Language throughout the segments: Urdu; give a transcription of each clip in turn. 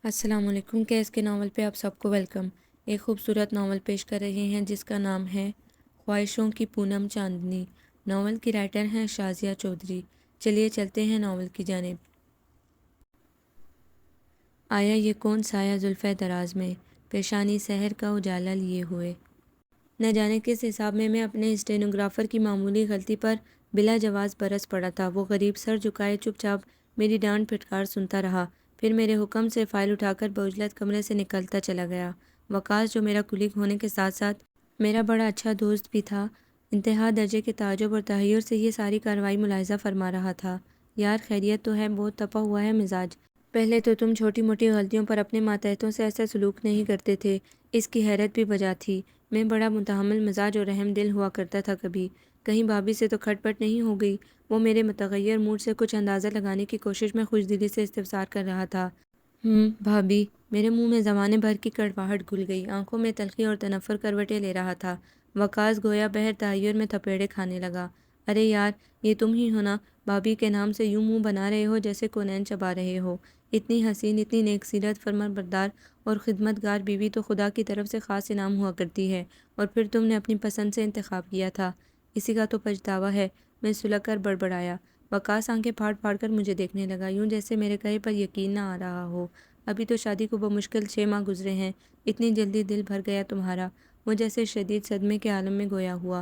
السلام علیکم۔ کیس کے ناول پہ آپ سب کو ویلکم۔ ایک خوبصورت ناول پیش کر رہے ہیں جس کا نام ہے خواہشوں کی پونم چاندنی۔ ناول کی رائٹر ہیں شازیہ چودھری۔ چلیے چلتے ہیں ناول کی جانب۔ آیا یہ کون سایہ زلفِ دراز میں، پیشانی سحر کا اجالا لیے ہوئے۔ نہ جانے کس حساب میں اپنے اسٹینوگرافر کی معمولی غلطی پر بلا جواز برس پڑا تھا۔ وہ غریب سر جھکائے چپ چاپ میری ڈانٹ پھٹکار سنتا رہا، پھر میرے حکم سے فائل اٹھا کر بعجلت کمرے سے نکلتا چلا گیا۔ وقاص، جو میرا کلیگ ہونے کے ساتھ ساتھ میرا بڑا اچھا دوست بھی تھا، انتہا درجے کے تعجب اور تحیر سے یہ ساری کارروائی ملاحظہ فرما رہا تھا۔ یار خیریت تو ہے؟ بہت تپا ہوا ہے مزاج۔ پہلے تو تم چھوٹی موٹی غلطیوں پر اپنے ماتحتوں سے ایسا سلوک نہیں کرتے تھے۔ اس کی حیرت بھی بجا تھی۔ میں بڑا متحمل مزاج اور رحم دل ہوا کرتا تھا کبھی۔ کہیں بھابھی سے تو کھٹ پٹ نہیں ہو گئی؟ وہ میرے متغیر موڈ سے کچھ اندازہ لگانے کی کوشش میں خوش دلی سے استفسار کر رہا تھا۔ بھابھی۔ میرے منہ میں زمانے بھر کی کڑواہٹ گھل گئی، آنکھوں میں تلخی اور تنفر کروٹیں لے رہا تھا۔ وقاص گویا بہر تحیر میں تھپیڑے کھانے لگا۔ ارے یار، یہ تم ہی ہو نا؟ بھابھی کے نام سے یوں منہ بنا رہے ہو جیسے کونین چبا رہے ہو۔ اتنی حسین، اتنی نیک سیرت، فرمانبردار اور خدمتگار بیوی تو خدا کی طرف سے خاص انعام ہوا کرتی ہے، اور پھر تم نے اپنی پسند سے انتخاب کیا تھا، اسی کا تو پچھتاوا ہے۔ میں سلگ کر بڑبڑایا۔ وقاص آنکھیں پھاڑ پھاڑ کر مجھے دیکھنے لگا، یوں جیسے میرے کہے پر یقین نہ آ رہا ہو۔ ابھی تو شادی کو بمشکل 6 ماہ گزرے ہیں، اتنی جلدی دل بھر گیا تمہارا؟ وہ جیسے شدید صدمے کے عالم میں گویا ہوا۔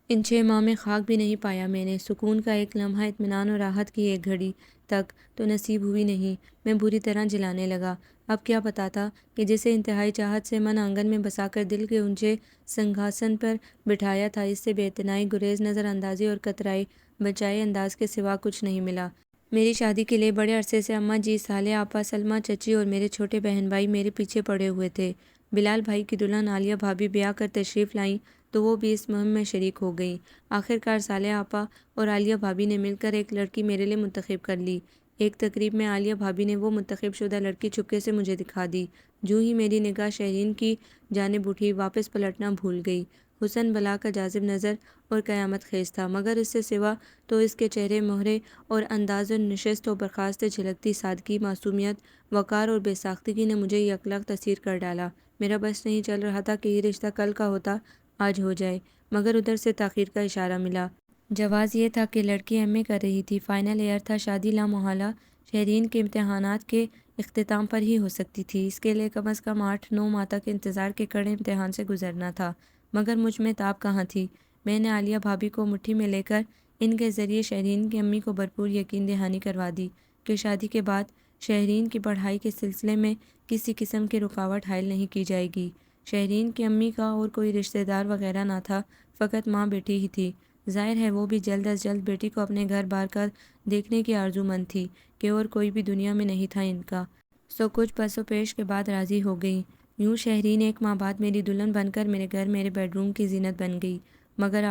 ان 6 ماہ میں خاک بھی نہیں پایا میں نے، سکون کا ایک لمحہ، اطمینان اور راحت کی ایک گھڑی تک تو نصیب ہوئی نہیں۔ میں بری طرح جلانے لگا۔ اب کیا بتاتا کہ جسے انتہائی چاہت سے من آنگن میں بسا کر دل کے اونچے سنگھاسن پر بٹھایا تھا، اس سے بے اتنائی، گریز، نظر اندازی اور قطرۂ بچائے انداز کے سوا کچھ نہیں ملا۔ میری شادی کے لیے بڑے عرصے سے اماں جی، صالح آپا، سلمیٰ چچی اور میرے چھوٹے بہن بھائی میرے پیچھے پڑے ہوئے تھے۔ بلال بھائی کی دلہن عالیہ بھابھی بیاہ کر تشریف لائیں تو وہ بھی اس مہم میں شریک ہو گئیں۔ آخرکار صالح آپا اور عالیہ بھابھی نے مل کر ایک لڑکی میرے لیے منتخب کر لی۔ ایک تقریب میں عالیہ بھابھی نے وہ منتخب شدہ لڑکی چپکے سے مجھے دکھا دی۔ جوں ہی میری نگاہ شہرین کی جانب اٹھی، واپس پلٹنا بھول گئی۔ حسن بلا کا جاذب نظر اور قیامت خیز تھا، مگر اس سے سوا تو اس کے چہرے مہرے اور انداز نشست و برخاست سے جھلکتی سادگی، معصومیت، وقار اور بے ساختگی نے مجھے یکلخت اسیر کر ڈالا۔ میرا بس نہیں چل رہا تھا کہ یہ رشتہ کل کا ہوتا آج ہو جائے، مگر ادھر سے تاخیر کا اشارہ ملا۔ جواز یہ تھا کہ لڑکی ایم اے کر رہی تھی، فائنل ایئر تھا، شادی لامحالہ شہرین کے امتحانات کے اختتام پر ہی ہو سکتی تھی۔ اس کے لیے کم از کم 8-9 ماہ تک انتظار کے کڑے امتحان سے گزرنا تھا، مگر مجھ میں تاب کہاں تھی۔ میں نے عالیہ بھابھی کو مٹھی میں لے کر ان کے ذریعے شہرین کی امی کو بھرپور یقین دہانی کروا دی کہ شادی کے بعد شہرین کی پڑھائی کے سلسلے میں کسی قسم کی رکاوٹ حائل نہیں کی جائے گی۔ شہرین کی امی کا اور کوئی رشتہ دار وغیرہ نہ تھا، فقط ماں بیٹی ہی تھی۔ ظاہر ہے وہ بھی جلد از جلد بیٹی کو اپنے گھر بار کا دیکھنے کی آرزو مند تھی کہ اور کوئی بھی دنیا میں نہیں تھا ان کا۔ سو کچھ پس و پیش کے بعد راضی ہو گئیں۔ یوں شہرین 1 ماہ بعد میری دلہن بن کر میرے گھر، میرے بیڈ روم کی زینت بن گئی۔ مگر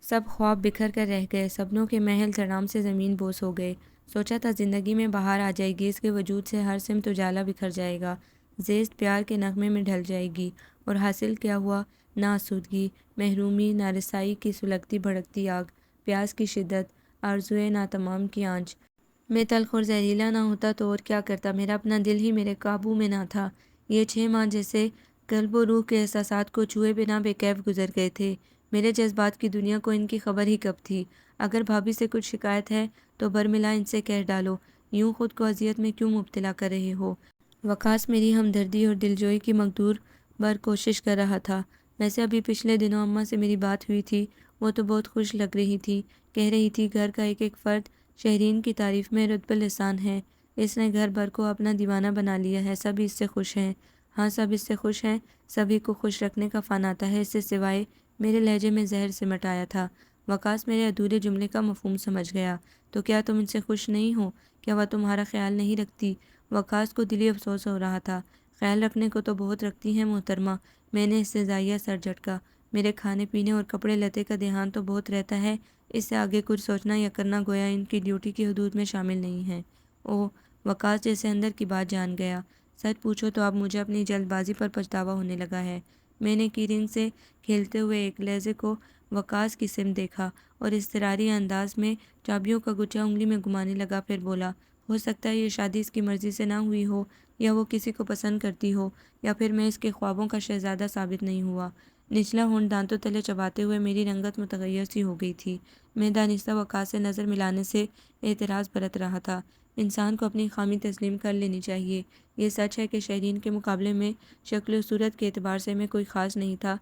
سب خواب بکھر کر رہ گئے، سپنوں کے محل دھڑام سے زمین بوس ہو گئے۔ سوچا تھا زندگی میں بہار آ جائے گی، اس کے وجود سے ہر سمت اجالا بکھر جائے گا، زیست پیار کے نغمے میں ڈھل جائے گی، اور حاصل کیا ہوا؟ نہ آسودگی، محرومی، نارسائی کی سلگتی بھڑکتی آگ، پیاس کی شدت، آرزوئے ناتمام کی آنچ۔ میں تلخ اور زہریلا نہ ہوتا تو اور کیا کرتا؟ میرا اپنا دل ہی میرے قابو میں نہ تھا۔ یہ 6 ماہ جیسے قلب و روح کے احساسات کو چھوئے بنا بے کیف گزر گئے تھے۔ میرے جذبات کی دنیا کو ان کی خبر ہی کب تھی؟ اگر بھابھی سے کچھ شکایت ہے تو برملا ان سے کہہ ڈالو، یوں خود کو اذیت میں کیوں مبتلا کر رہے ہو؟ وقاص میری ہمدردی اور دلجوئی کی مقدور بر کوشش کر رہا تھا۔ ویسے ابھی پچھلے دنوں اماں سے میری بات ہوئی تھی، وہ تو بہت خوش لگ رہی تھی، کہہ رہی تھی گھر کا ایک ایک فرد شہرین کی تعریف میں رطب لسان ہے، اس نے گھر بھر کو اپنا دیوانہ بنا لیا ہے، سب اس سے خوش ہیں۔ ہاں، سب اس سے خوش ہیں، سبھی کو خوش رکھنے کا فن آتا ہے، اس سے سوائے۔ میرے لہجے میں زہر سمٹ آیا تھا۔ وقاص میرے ادھورے جملے کا مفہوم سمجھ گیا۔ تو کیا تم ان سے خوش نہیں ہو؟ کیا وہ تمہارا خیال نہیں رکھتی؟ وقاص کو دلی افسوس ہو رہا تھا۔ خیال رکھنے کو تو بہت رکھتی ہیں محترمہ۔ میں نے اس سے زائیہ سر جھٹکا۔ میرے کھانے پینے اور کپڑے لتے کا دھیان تو بہت رہتا ہے، اس سے آگے کچھ سوچنا یا کرنا گویا ان کی ڈیوٹی کی حدود میں شامل نہیں ہے۔ اوہ! وقاص جیسے اندر کی بات جان گیا۔ سچ پوچھو تو اب مجھے اپنی جلد بازی پر پچھتاوا ہونے لگا ہے۔ میں نے کی رنگ سے کھیلتے ہوئے ایک لہجے کو وقاص کی سمت دیکھا اور اضطراری انداز میں چابیوں کا گچھا انگلی میں گھمانے لگا، پھر بولا، ہو سکتا ہے یہ شادی اس کی مرضی سے نہ ہوئی ہو، یا وہ کسی کو پسند کرتی ہو، یا پھر میں اس کے خوابوں کا شہزادہ ثابت نہیں ہوا۔ نچلا ہونٹ دانتوں تلے چباتے ہوئے میری رنگت متغیر سی ہو گئی تھی۔ میں دانستہ وقاص سے نظر ملانے سے اعتراض برت رہا تھا۔ انسان کو اپنی خامی تسلیم کر لینی چاہیے۔ یہ سچ ہے کہ شہرین کے مقابلے میں شکل و صورت کے اعتبار سے میں کوئی خاص نہیں تھا۔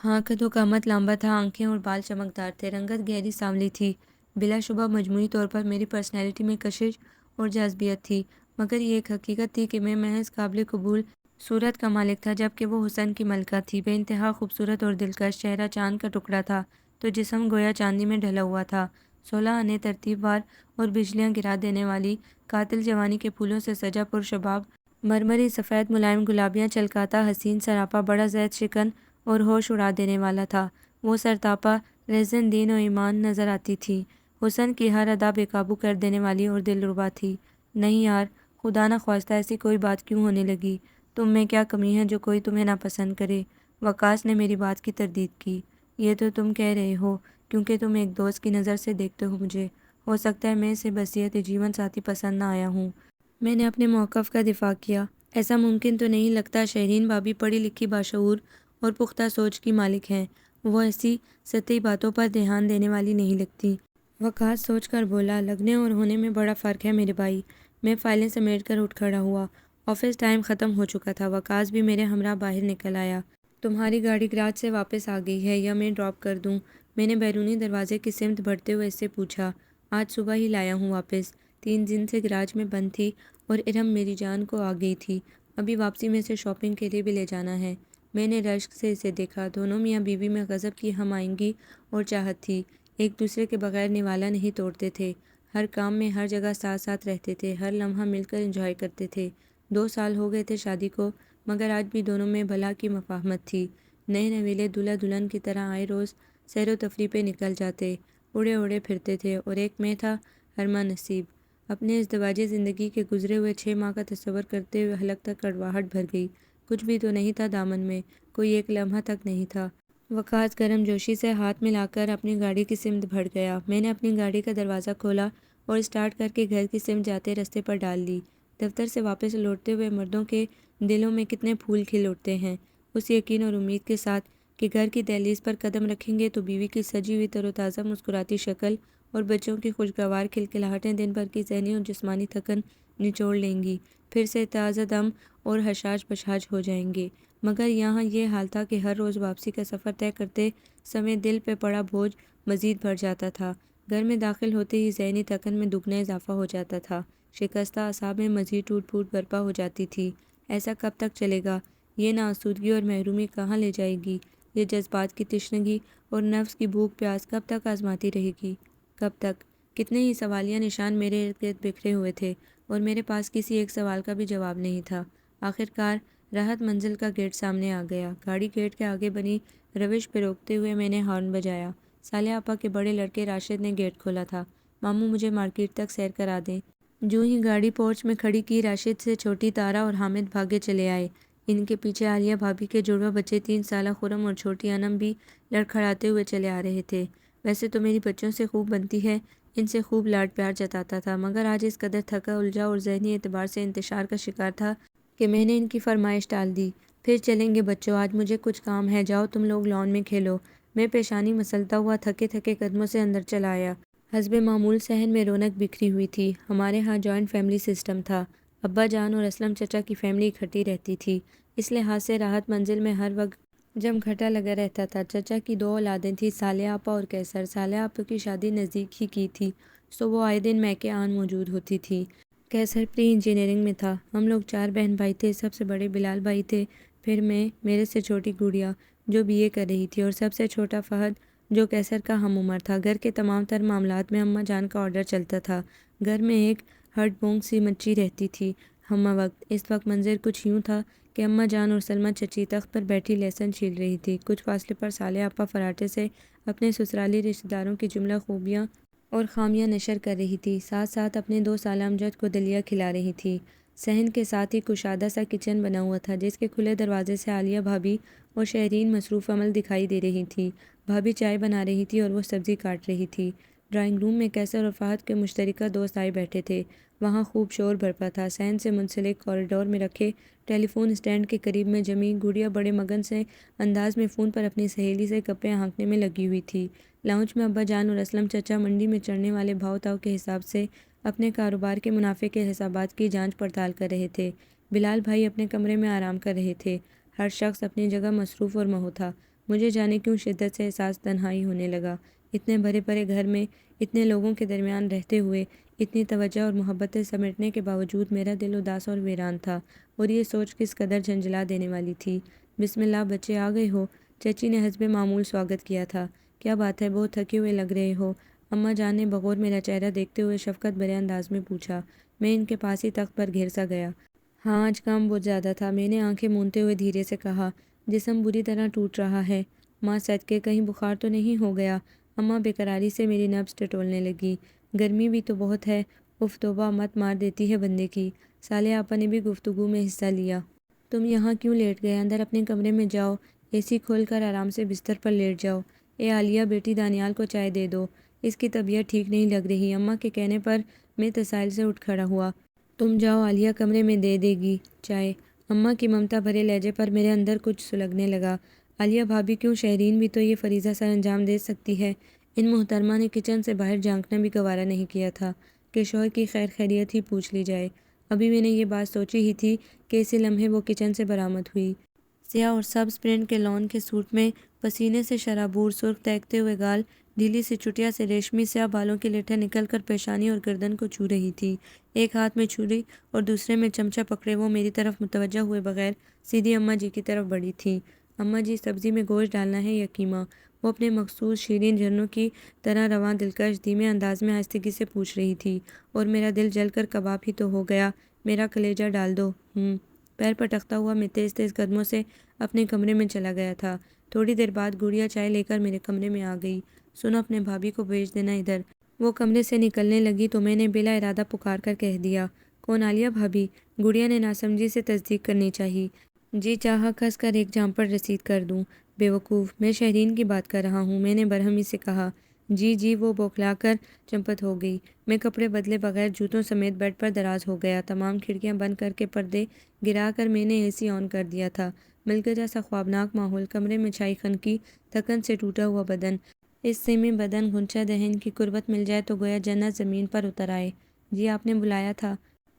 ہاں، قد و قامت لمبا تھا، آنکھیں اور بال چمکدار تھے، رنگت گہری سانولی تھی۔ بلا شبہ مجموعی طور پر میری پرسنالٹی میں کشش اور جاذبیت تھی، مگر یہ ایک حقیقت تھی کہ میں محض قابل قبول صورت کا مالک تھا، جبکہ وہ حسن کی ملکہ تھی، بے انتہا خوبصورت اور دلکش۔ چہرہ چاند کا ٹکڑا تھا تو جسم گویا چاندنی میں ڈھلا ہوا تھا۔ 16 آنے ترتیب وار اور بجلیاں گرا دینے والی قاتل جوانی کے پھولوں سے سجا پرشباب مرمری سفید ملائم گلابیاں چلکاتا حسین سراپا بڑا زید شکن اور ہوش اڑا دینے والا تھا۔ وہ سرتاپا رہزن دین و ایمان نظر آتی تھی، حسن کی ہر ادا بے قابو کر دینے والی اور دلربا تھی۔ نہیں یار، خدا نخواستہ ایسی کوئی بات کیوں ہونے لگی؟ تم میں کیا کمی ہے جو کوئی تمہیں ناپسند کرے؟ وقاص نے میری بات کی تردید کی۔ یہ تو تم کہہ رہے ہو کیونکہ تم ایک دوست کی نظر سے دیکھتے ہو مجھے۔ ہو سکتا ہے میں اسے بصیرت جیون ساتھی پسند نہ آیا ہوں۔ میں نے اپنے موقف کا دفاع کیا۔ ایسا ممکن تو نہیں لگتا، شہرین بھابھی پڑھی لکھی، باشعور اور پختہ سوچ کی مالک ہیں۔ وہ ایسی سطحی باتوں پر دھیان دینے والی نہیں لگتی۔ وقاص سوچ کر بولا، لگنے اور ہونے میں بڑا فرق ہے میرے بھائی۔ میں فائلیں سمیٹ کر اٹھ کھڑا ہوا۔ آفس ٹائم ختم ہو چکا تھا۔ وقاص بھی میرے ہمراہ باہر نکل آیا۔ تمہاری گاڑی گراج سے واپس آ گئی ہے یا میں ڈراپ کر دوں؟ میں نے بیرونی دروازے کی سمت بڑھتے ہوئے اس سے پوچھا۔ آج صبح ہی لایا ہوں واپس۔ 3 دن سے گراج میں بند تھی اور ارم میری جان کو آ گئی تھی۔ ابھی واپسی میں سے شاپنگ کے لیے بھی لے جانا ہے۔ میں نے رشک سے اسے دیکھا۔ دونوں میاں بیوی میں غضب کی ہم آہنگی اور چاہت تھی۔ ایک دوسرے کے بغیر نوالا نہیں توڑتے تھے۔ ہر کام میں ہر جگہ ساتھ ساتھ رہتے تھے، ہر لمحہ مل کر انجوائے کرتے تھے۔ 2 سال ہو گئے تھے شادی کو، مگر آج بھی دونوں میں بھلا کی مفاہمت تھی۔ نئے نویلے دلہا دلہن کی طرح آئے روز سیر و تفریح پہ نکل جاتے، اڑے اڑے پھرتے تھے، اور ایک میں تھا ہرما نصیب۔ اپنے ازدواجی زندگی کے گزرے ہوئے 6 ماہ کا تصور کرتے ہوئے حلق تک کڑواہٹ بھر گئی۔ کچھ بھی تو نہیں تھا دامن میں، کوئی ایک لمحہ تک نہیں تھا۔ وقاص گرم جوشی سے ہاتھ ملا کر اپنی گاڑی کی سمت بڑھ گیا۔ میں نے اپنی گاڑی کا دروازہ کھولا اور اسٹارٹ کر کے گھر کی سمت جاتے رستے پر ڈال دی۔ دفتر سے واپس لوٹتے ہوئے مردوں کے دلوں میں کتنے پھول کھل اٹھتے ہیں، اس یقین اور امید کے ساتھ کہ گھر کی دہلیز پر قدم رکھیں گے تو بیوی کی سجی ہوئی تر و تازہ مسکراتی شکل اور بچوں کی خوشگوار کھلکھلاہٹیں دن بھر کی ذہنی اور جسمانی تھکن نچوڑ لیں گی، پھر سے تازہ دم اور حشاش بشاش ہو جائیں گے۔ مگر یہاں یہ حال تھا کہ ہر روز واپسی کا سفر طے کرتے سمے دل پہ پڑا بوجھ مزید بڑھ جاتا تھا۔ گھر میں داخل ہوتے ہی ذہنی تھکن میں دگنا اضافہ ہو جاتا تھا، شکستہ اعصاب میں مزید ٹوٹ پھوٹ برپا ہو جاتی تھی۔ ایسا کب تک چلے گا؟ یہ ناآسودگی اور محرومی کہاں لے جائے گی؟ یہ جذبات کی تشنگی اور نفس کی بھوک پیاس کب تک آزماتی رہے گی؟ کب تک؟ کتنے ہی سوالیہ نشان میرے ارد گرد بکھرے ہوئے تھے اور میرے پاس کسی ایک سوال کا بھی جواب نہیں تھا۔ آخر کار راحت منزل کا گیٹ سامنے آ گیا۔ گاڑی گیٹ کے آگے بنی روش پہ روکتے ہوئے میں نے ہارن بجایا۔ صالح آپا کے بڑے لڑکے راشد نے گیٹ کھولا تھا۔ ماموں مجھے مارکیٹ تک سیر کرا دیں۔ جو ہی گاڑی پورچ میں کھڑی کی، راشد سے چھوٹی تارا اور حامد بھاگے چلے آئے۔ ان کے پیچھے عالیہ بھابھی کے جڑواں بچے 3 سالہ خرم اور چھوٹی انم بھی لڑکھڑاتے ہوئے چلے آ رہے تھے۔ ویسے تو میری بچوں سے خوب بنتی ہے، ان سے خوب لاڈ پیار جتاتا تھا، مگر آج اس قدر تھکا الجھا اور ذہنی اعتبار سے انتشار کا شکار تھا کہ میں نے ان کی فرمائش ٹال دی۔ پھر چلیں گے بچوں، آج مجھے کچھ کام ہے، جاؤ تم لوگ لان میں کھیلو۔ میں پیشانی مسلتا ہوا تھکے تھکے قدموں سے اندر چلا آیا۔ حسب معمول صحن میں رونق بکھری ہوئی تھی۔ ہمارے ہاں جوائنٹ فیملی سسٹم تھا۔ ابا جان اور اسلم چچا کی فیملی اکٹھی رہتی تھی، اس لحاظ سے راحت منزل میں ہر وقت جمگھٹا لگا رہتا تھا۔ چچا کی 2 اولادیں تھیں، صالح آپا اور قیصر۔ صالح آپا کی شادی نزدیک ہی کی تھی، سو وہ آئے دن میکے آن موجود ہوتی تھی۔ قیصر پری انجینئرنگ میں تھا۔ ہم لوگ 4 بہن بھائی تھے، سب سے بڑے بلال بھائی تھے، پھر میں، میرے سے چھوٹی گڑیا جو BA کر رہی تھی، اور سب سے چھوٹا فہد جو قیصر کا ہم عمر تھا۔ گھر کے تمام تر معاملات میں اماں جان کا آرڈر چلتا تھا۔ گھر میں ایک ہڈ بونگ سی مچی رہتی تھی ہمہ وقت۔ اس وقت منظر کچھ یوں تھا کہ اماں جان اور سلمہ چچی تخت پر بیٹھی لہسن چھیل رہی تھی، کچھ فاصلے پر صالح آپا فراٹے سے اپنے سسرالی رشتہ داروں کی جملہ خوبیاں اور خامیاں نشر کر رہی تھی، ساتھ ساتھ اپنے 2 سالہ امجد کو دلیا کھلا رہی تھی۔ صحن کے ساتھ ہی کشادہ سا کچن بنا ہوا تھا، جس کے کھلے دروازے سے عالیہ بھابھی اور شہرین مصروف عمل دکھائی دے رہی تھی۔ بھابھی چائے بنا رہی تھی اور وہ سبزی کاٹ رہی تھی۔ ڈرائنگ روم میں کیسر اور فہد کے مشترکہ دوست آئے بیٹھے تھے۔ وہاں خوب شور برپا تھا۔ صحن سے منسلک کوریڈور میں رکھے ٹیلی فون اسٹینڈ کے قریب میں جمی گڑیا بڑے مگن سے انداز میں فون پر اپنی سہیلی سے گپیں ہانکنے میں لگی ہوئی تھی۔ لاؤنج میں ابا جان اور اسلم چچا منڈی میں چڑھنے والے بھاؤ تاؤ کے حساب سے اپنے کاروبار کے منافع کے حسابات کی جانچ پڑتال کر رہے تھے۔ بلال بھائی اپنے کمرے میں آرام کر رہے تھے۔ ہر شخص اپنی جگہ مصروف اور مہو تھا۔ مجھے جانے کیوں شدت سے احساس تنہائی ہونے لگا۔ اتنے بھرے پڑے گھر میں اتنے لوگوں کے درمیان رہتے ہوئے اتنی توجہ اور محبتیں سمیٹنے کے باوجود میرا دل اداس اور ویران تھا، اور یہ سوچ کس قدر جھنجھلا دینے والی تھی۔ بسم اللہ بچے آ گئے ہو؟ چچی نے حسب معمول سواگت کیا تھا۔ کیا بات ہے، بہت تھکے ہوئے لگ رہے ہو؟ اماں جان نے بغور میرا چہرہ دیکھتے ہوئے شفقت بھرے انداز میں پوچھا۔ میں ان کے پاس ہی تخت پر گھر سا گیا۔ ہاں آج کام بہت زیادہ تھا، میں نے آنکھیں مونتے ہوئے دھیرے سے کہا۔ جسم بری طرح ٹوٹ رہا ہے ماں، صدقے کہیں بخار تو نہیں ہو گیا؟ اماں بے قراری سے میری نبض ٹٹولنے لگی۔ گرمی بھی تو بہت ہے، اف توبہ مت مار دیتی ہے بندے کی۔ صالح آپا نے بھی گفتگو میں حصہ لیا۔ تم یہاں کیوں لیٹ گئے؟ اندر اپنے کمرے میں جاؤ، اے سی کھول کر آرام سے بستر پر لیٹ جاؤ۔ اے عالیہ بیٹی دانیال کو چائے دے دو، اس کی طبیعت ٹھیک نہیں لگ رہی۔ اماں کے کہنے پر میں تساہل سے اٹھ کھڑا ہوا۔ تم جاؤ، عالیہ کمرے میں دے دے گی چائے۔ اماں کی ممتا بھرے لہجے پر میرے اندر کچھ سلگنے لگا۔ عالیہ بھابھی کیوں؟ شہرین بھی تو یہ فریضہ سر انجام دے سکتی ہے۔ ان محترمہ نے کچن سے باہر جھانکنا بھی گوارا نہیں کیا تھا کہ شوہر کی خیر خیریت ہی پوچھ لی جائے۔ ابھی میں نے یہ بات سوچی ہی تھی کہ اسی لمحے وہ کچن سے برآمد ہوئی۔ سیاہ اور سبز پرنٹ کے لون کے سوٹ میں پسینے سے شرابور، سرخ تہکتے ہوئے گال، ڈھیلی سی چٹیا سے ریشمی سیاہ بالوں کی لٹھیں نکل کر پیشانی اور گردن کو چھو رہی تھی۔ ایک ہاتھ میں چھری اور دوسرے میں چمچہ پکڑے وہ میری طرف متوجہ ہوئے بغیر سیدھی اماں جی کی طرف بڑھی تھی۔ اماں جی، سبزی میں گوشت ڈالنا ہے یا قیمہ؟ وہ اپنے مخصوص شیرین جھرنوں کی طرح رواں، دلکش، دھیمے انداز میں آہستگی سے پوچھ رہی تھی، اور میرا دل جل کر کباب ہی تو ہو گیا۔ میرا کلیجہ ڈال دو۔ پیر پٹکتا ہوا میں تیز تیز قدموں سے اپنے کمرے میں چلا گیا تھا۔ تھوڑی دیر بعد گڑیا چائے لے کر میرے کمرے میں آ گئی۔ سنو، اپنے بھابھی کو بھیج دینا ادھر۔ وہ کمرے سے نکلنے لگی تو میں نے بلا ارادہ پکار کر کہہ دیا، کون؟ عالیہ بھابھی؟ گڑیا نے ناسمجھی سے تصدیق کرنی چاہی۔ جی چاہا کس کر ایک جام پر رسید کر دوں۔ بے وقوف، میں شہرین کی بات کر رہا ہوں، میں نے برہمی سے کہا۔ جی جی، وہ بوکھلا کر چمپت ہو گئی۔ میں کپڑے بدلے بغیر جوتوں سمیت بیڈ پر دراز ہو گیا۔ تمام کھڑکیاں بند کر کے پردے گرا کر میں نے اے سی آن کر دیا تھا۔ ملکہ سا خوابناک ماحول، کمرے میں چھائی خنقی، تھکن سے ٹوٹا ہوا بدن، اس سے میں بدن غنچہ دہن کی قربت مل جائے تو گویا جنت زمین پر اتر آئے۔ جی آپ نے بلایا تھا؟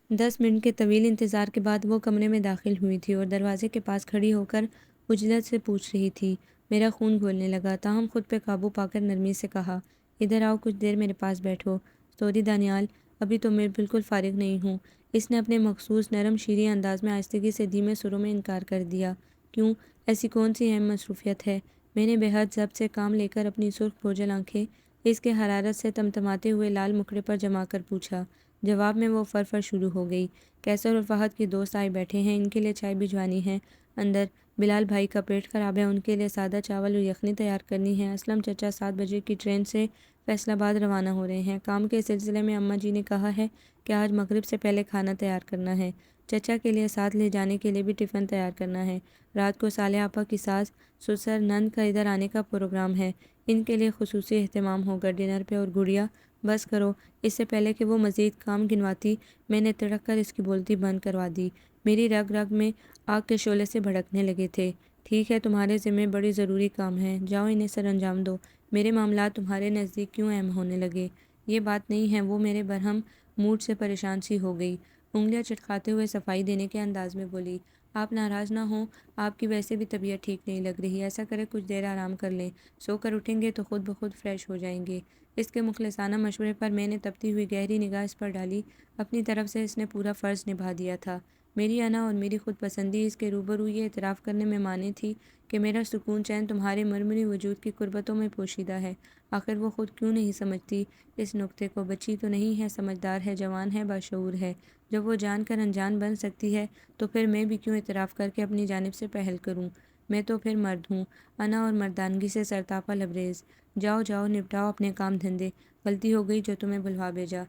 10 منٹ کے طویل انتظار کے بعد وہ کمرے میں داخل ہوئی تھی اور دروازے کے پاس کھڑی ہو کر عجلت سے پوچھ رہی تھی۔ میرا خون گھولنے لگا، تاہم خود پہ قابو پا کر نرمی سے کہا، ادھر آؤ، کچھ دیر میرے پاس بیٹھو۔ سوری دانیال، ابھی تو میں بالکل فارغ نہیں ہوں۔ اس نے اپنے مخصوص نرم شیریں انداز میں آہستگی سے دھیمے سروں میں انکار کر دیا۔ کیوں؟ ایسی کون سی اہم مصروفیت ہے؟ میں نے بے حد ضبط سے کام لے کر اپنی سرخ بھوجل آنکھیں اس کے حرارت سے تمتماتے ہوئے لال مکھڑے پر جما کر پوچھا۔ جواب میں وہ فر شروع ہو گئی۔ کیسر اور فہد کے دوست آئے بیٹھے ہیں، ان کے لیے چائے بھجوانی ہے۔ اندر بلال بھائی کا پیٹ خراب ہے، ان کے لیے سادہ چاول اور یخنی تیار کرنی ہے۔ اسلم چچا 7 بجے کی ٹرین سے فیصل آباد روانہ ہو رہے ہیں۔ کام کے سلسلے میں اماں جی نے کہا ہے کہ آج مغرب سے پہلے کھانا تیار کرنا ہے۔ چچا کے لیے ساتھ لے جانے کے لیے بھی ٹفن تیار کرنا ہے۔ رات کو صالح آپا کی ساس سسر نند کا ادھر آنے کا پروگرام ہے، ان کے لیے خصوصی اہتمام ہوگا ڈنر پہ۔ اور گڑیا، بس کرو۔ اس سے پہلے کہ وہ مزید کام گنواتی میں نے تڑک کر اس کی بولتی بند کروا دی۔ میری رگ رگ میں آگ کے شعلے سے بھڑکنے لگے تھے۔ ٹھیک ہے، تمہارے ذمے بڑی ضروری کام ہے، جاؤ انہیں سر انجام دو۔ میرے معاملات تمہارے نزدیک کیوں اہم ہونے لگے؟ یہ بات نہیں ہے۔ وہ میرے برہم موڈ سے پریشان سی ہو گئی، انگلیاں چٹکاتے ہوئے صفائی دینے کے انداز میں بولی، آپ ناراض نہ ہوں، آپ کی ویسے بھی طبیعت ٹھیک نہیں لگ رہی، ایسا کرے کچھ دیر آرام کر لیں، سو کر اٹھیں گے تو خود بخود فریش ہو جائیں گے۔ اس کے مخلصانہ مشورے پر میں نے تپتی ہوئی گہری نگاہ اس پر ڈالی۔ اپنی طرف سے اس نے پورا فرض نبھا دیا تھا۔ میری انا اور میری خود پسندی اس کے روبرو یہ اعتراف کرنے میں مانع تھی کہ میرا سکون چین تمہارے مرمری وجود کی قربتوں میں پوشیدہ ہے۔ آخر وہ خود کیوں نہیں سمجھتی اس نکتے کو؟ بچی تو نہیں ہے، سمجھدار ہے، جوان ہے، باشعور ہے۔ جب وہ جان کر انجان بن سکتی ہے تو پھر میں بھی کیوں اعتراف کر کے اپنی جانب سے پہل کروں؟ میں تو پھر مرد ہوں، انا اور مردانگی سے سرتاپا لبریز۔ جاؤ جاؤ، نپٹاؤ اپنے کام دھندے، غلطی ہو گئی جو تمہیں بلوا بھیجا۔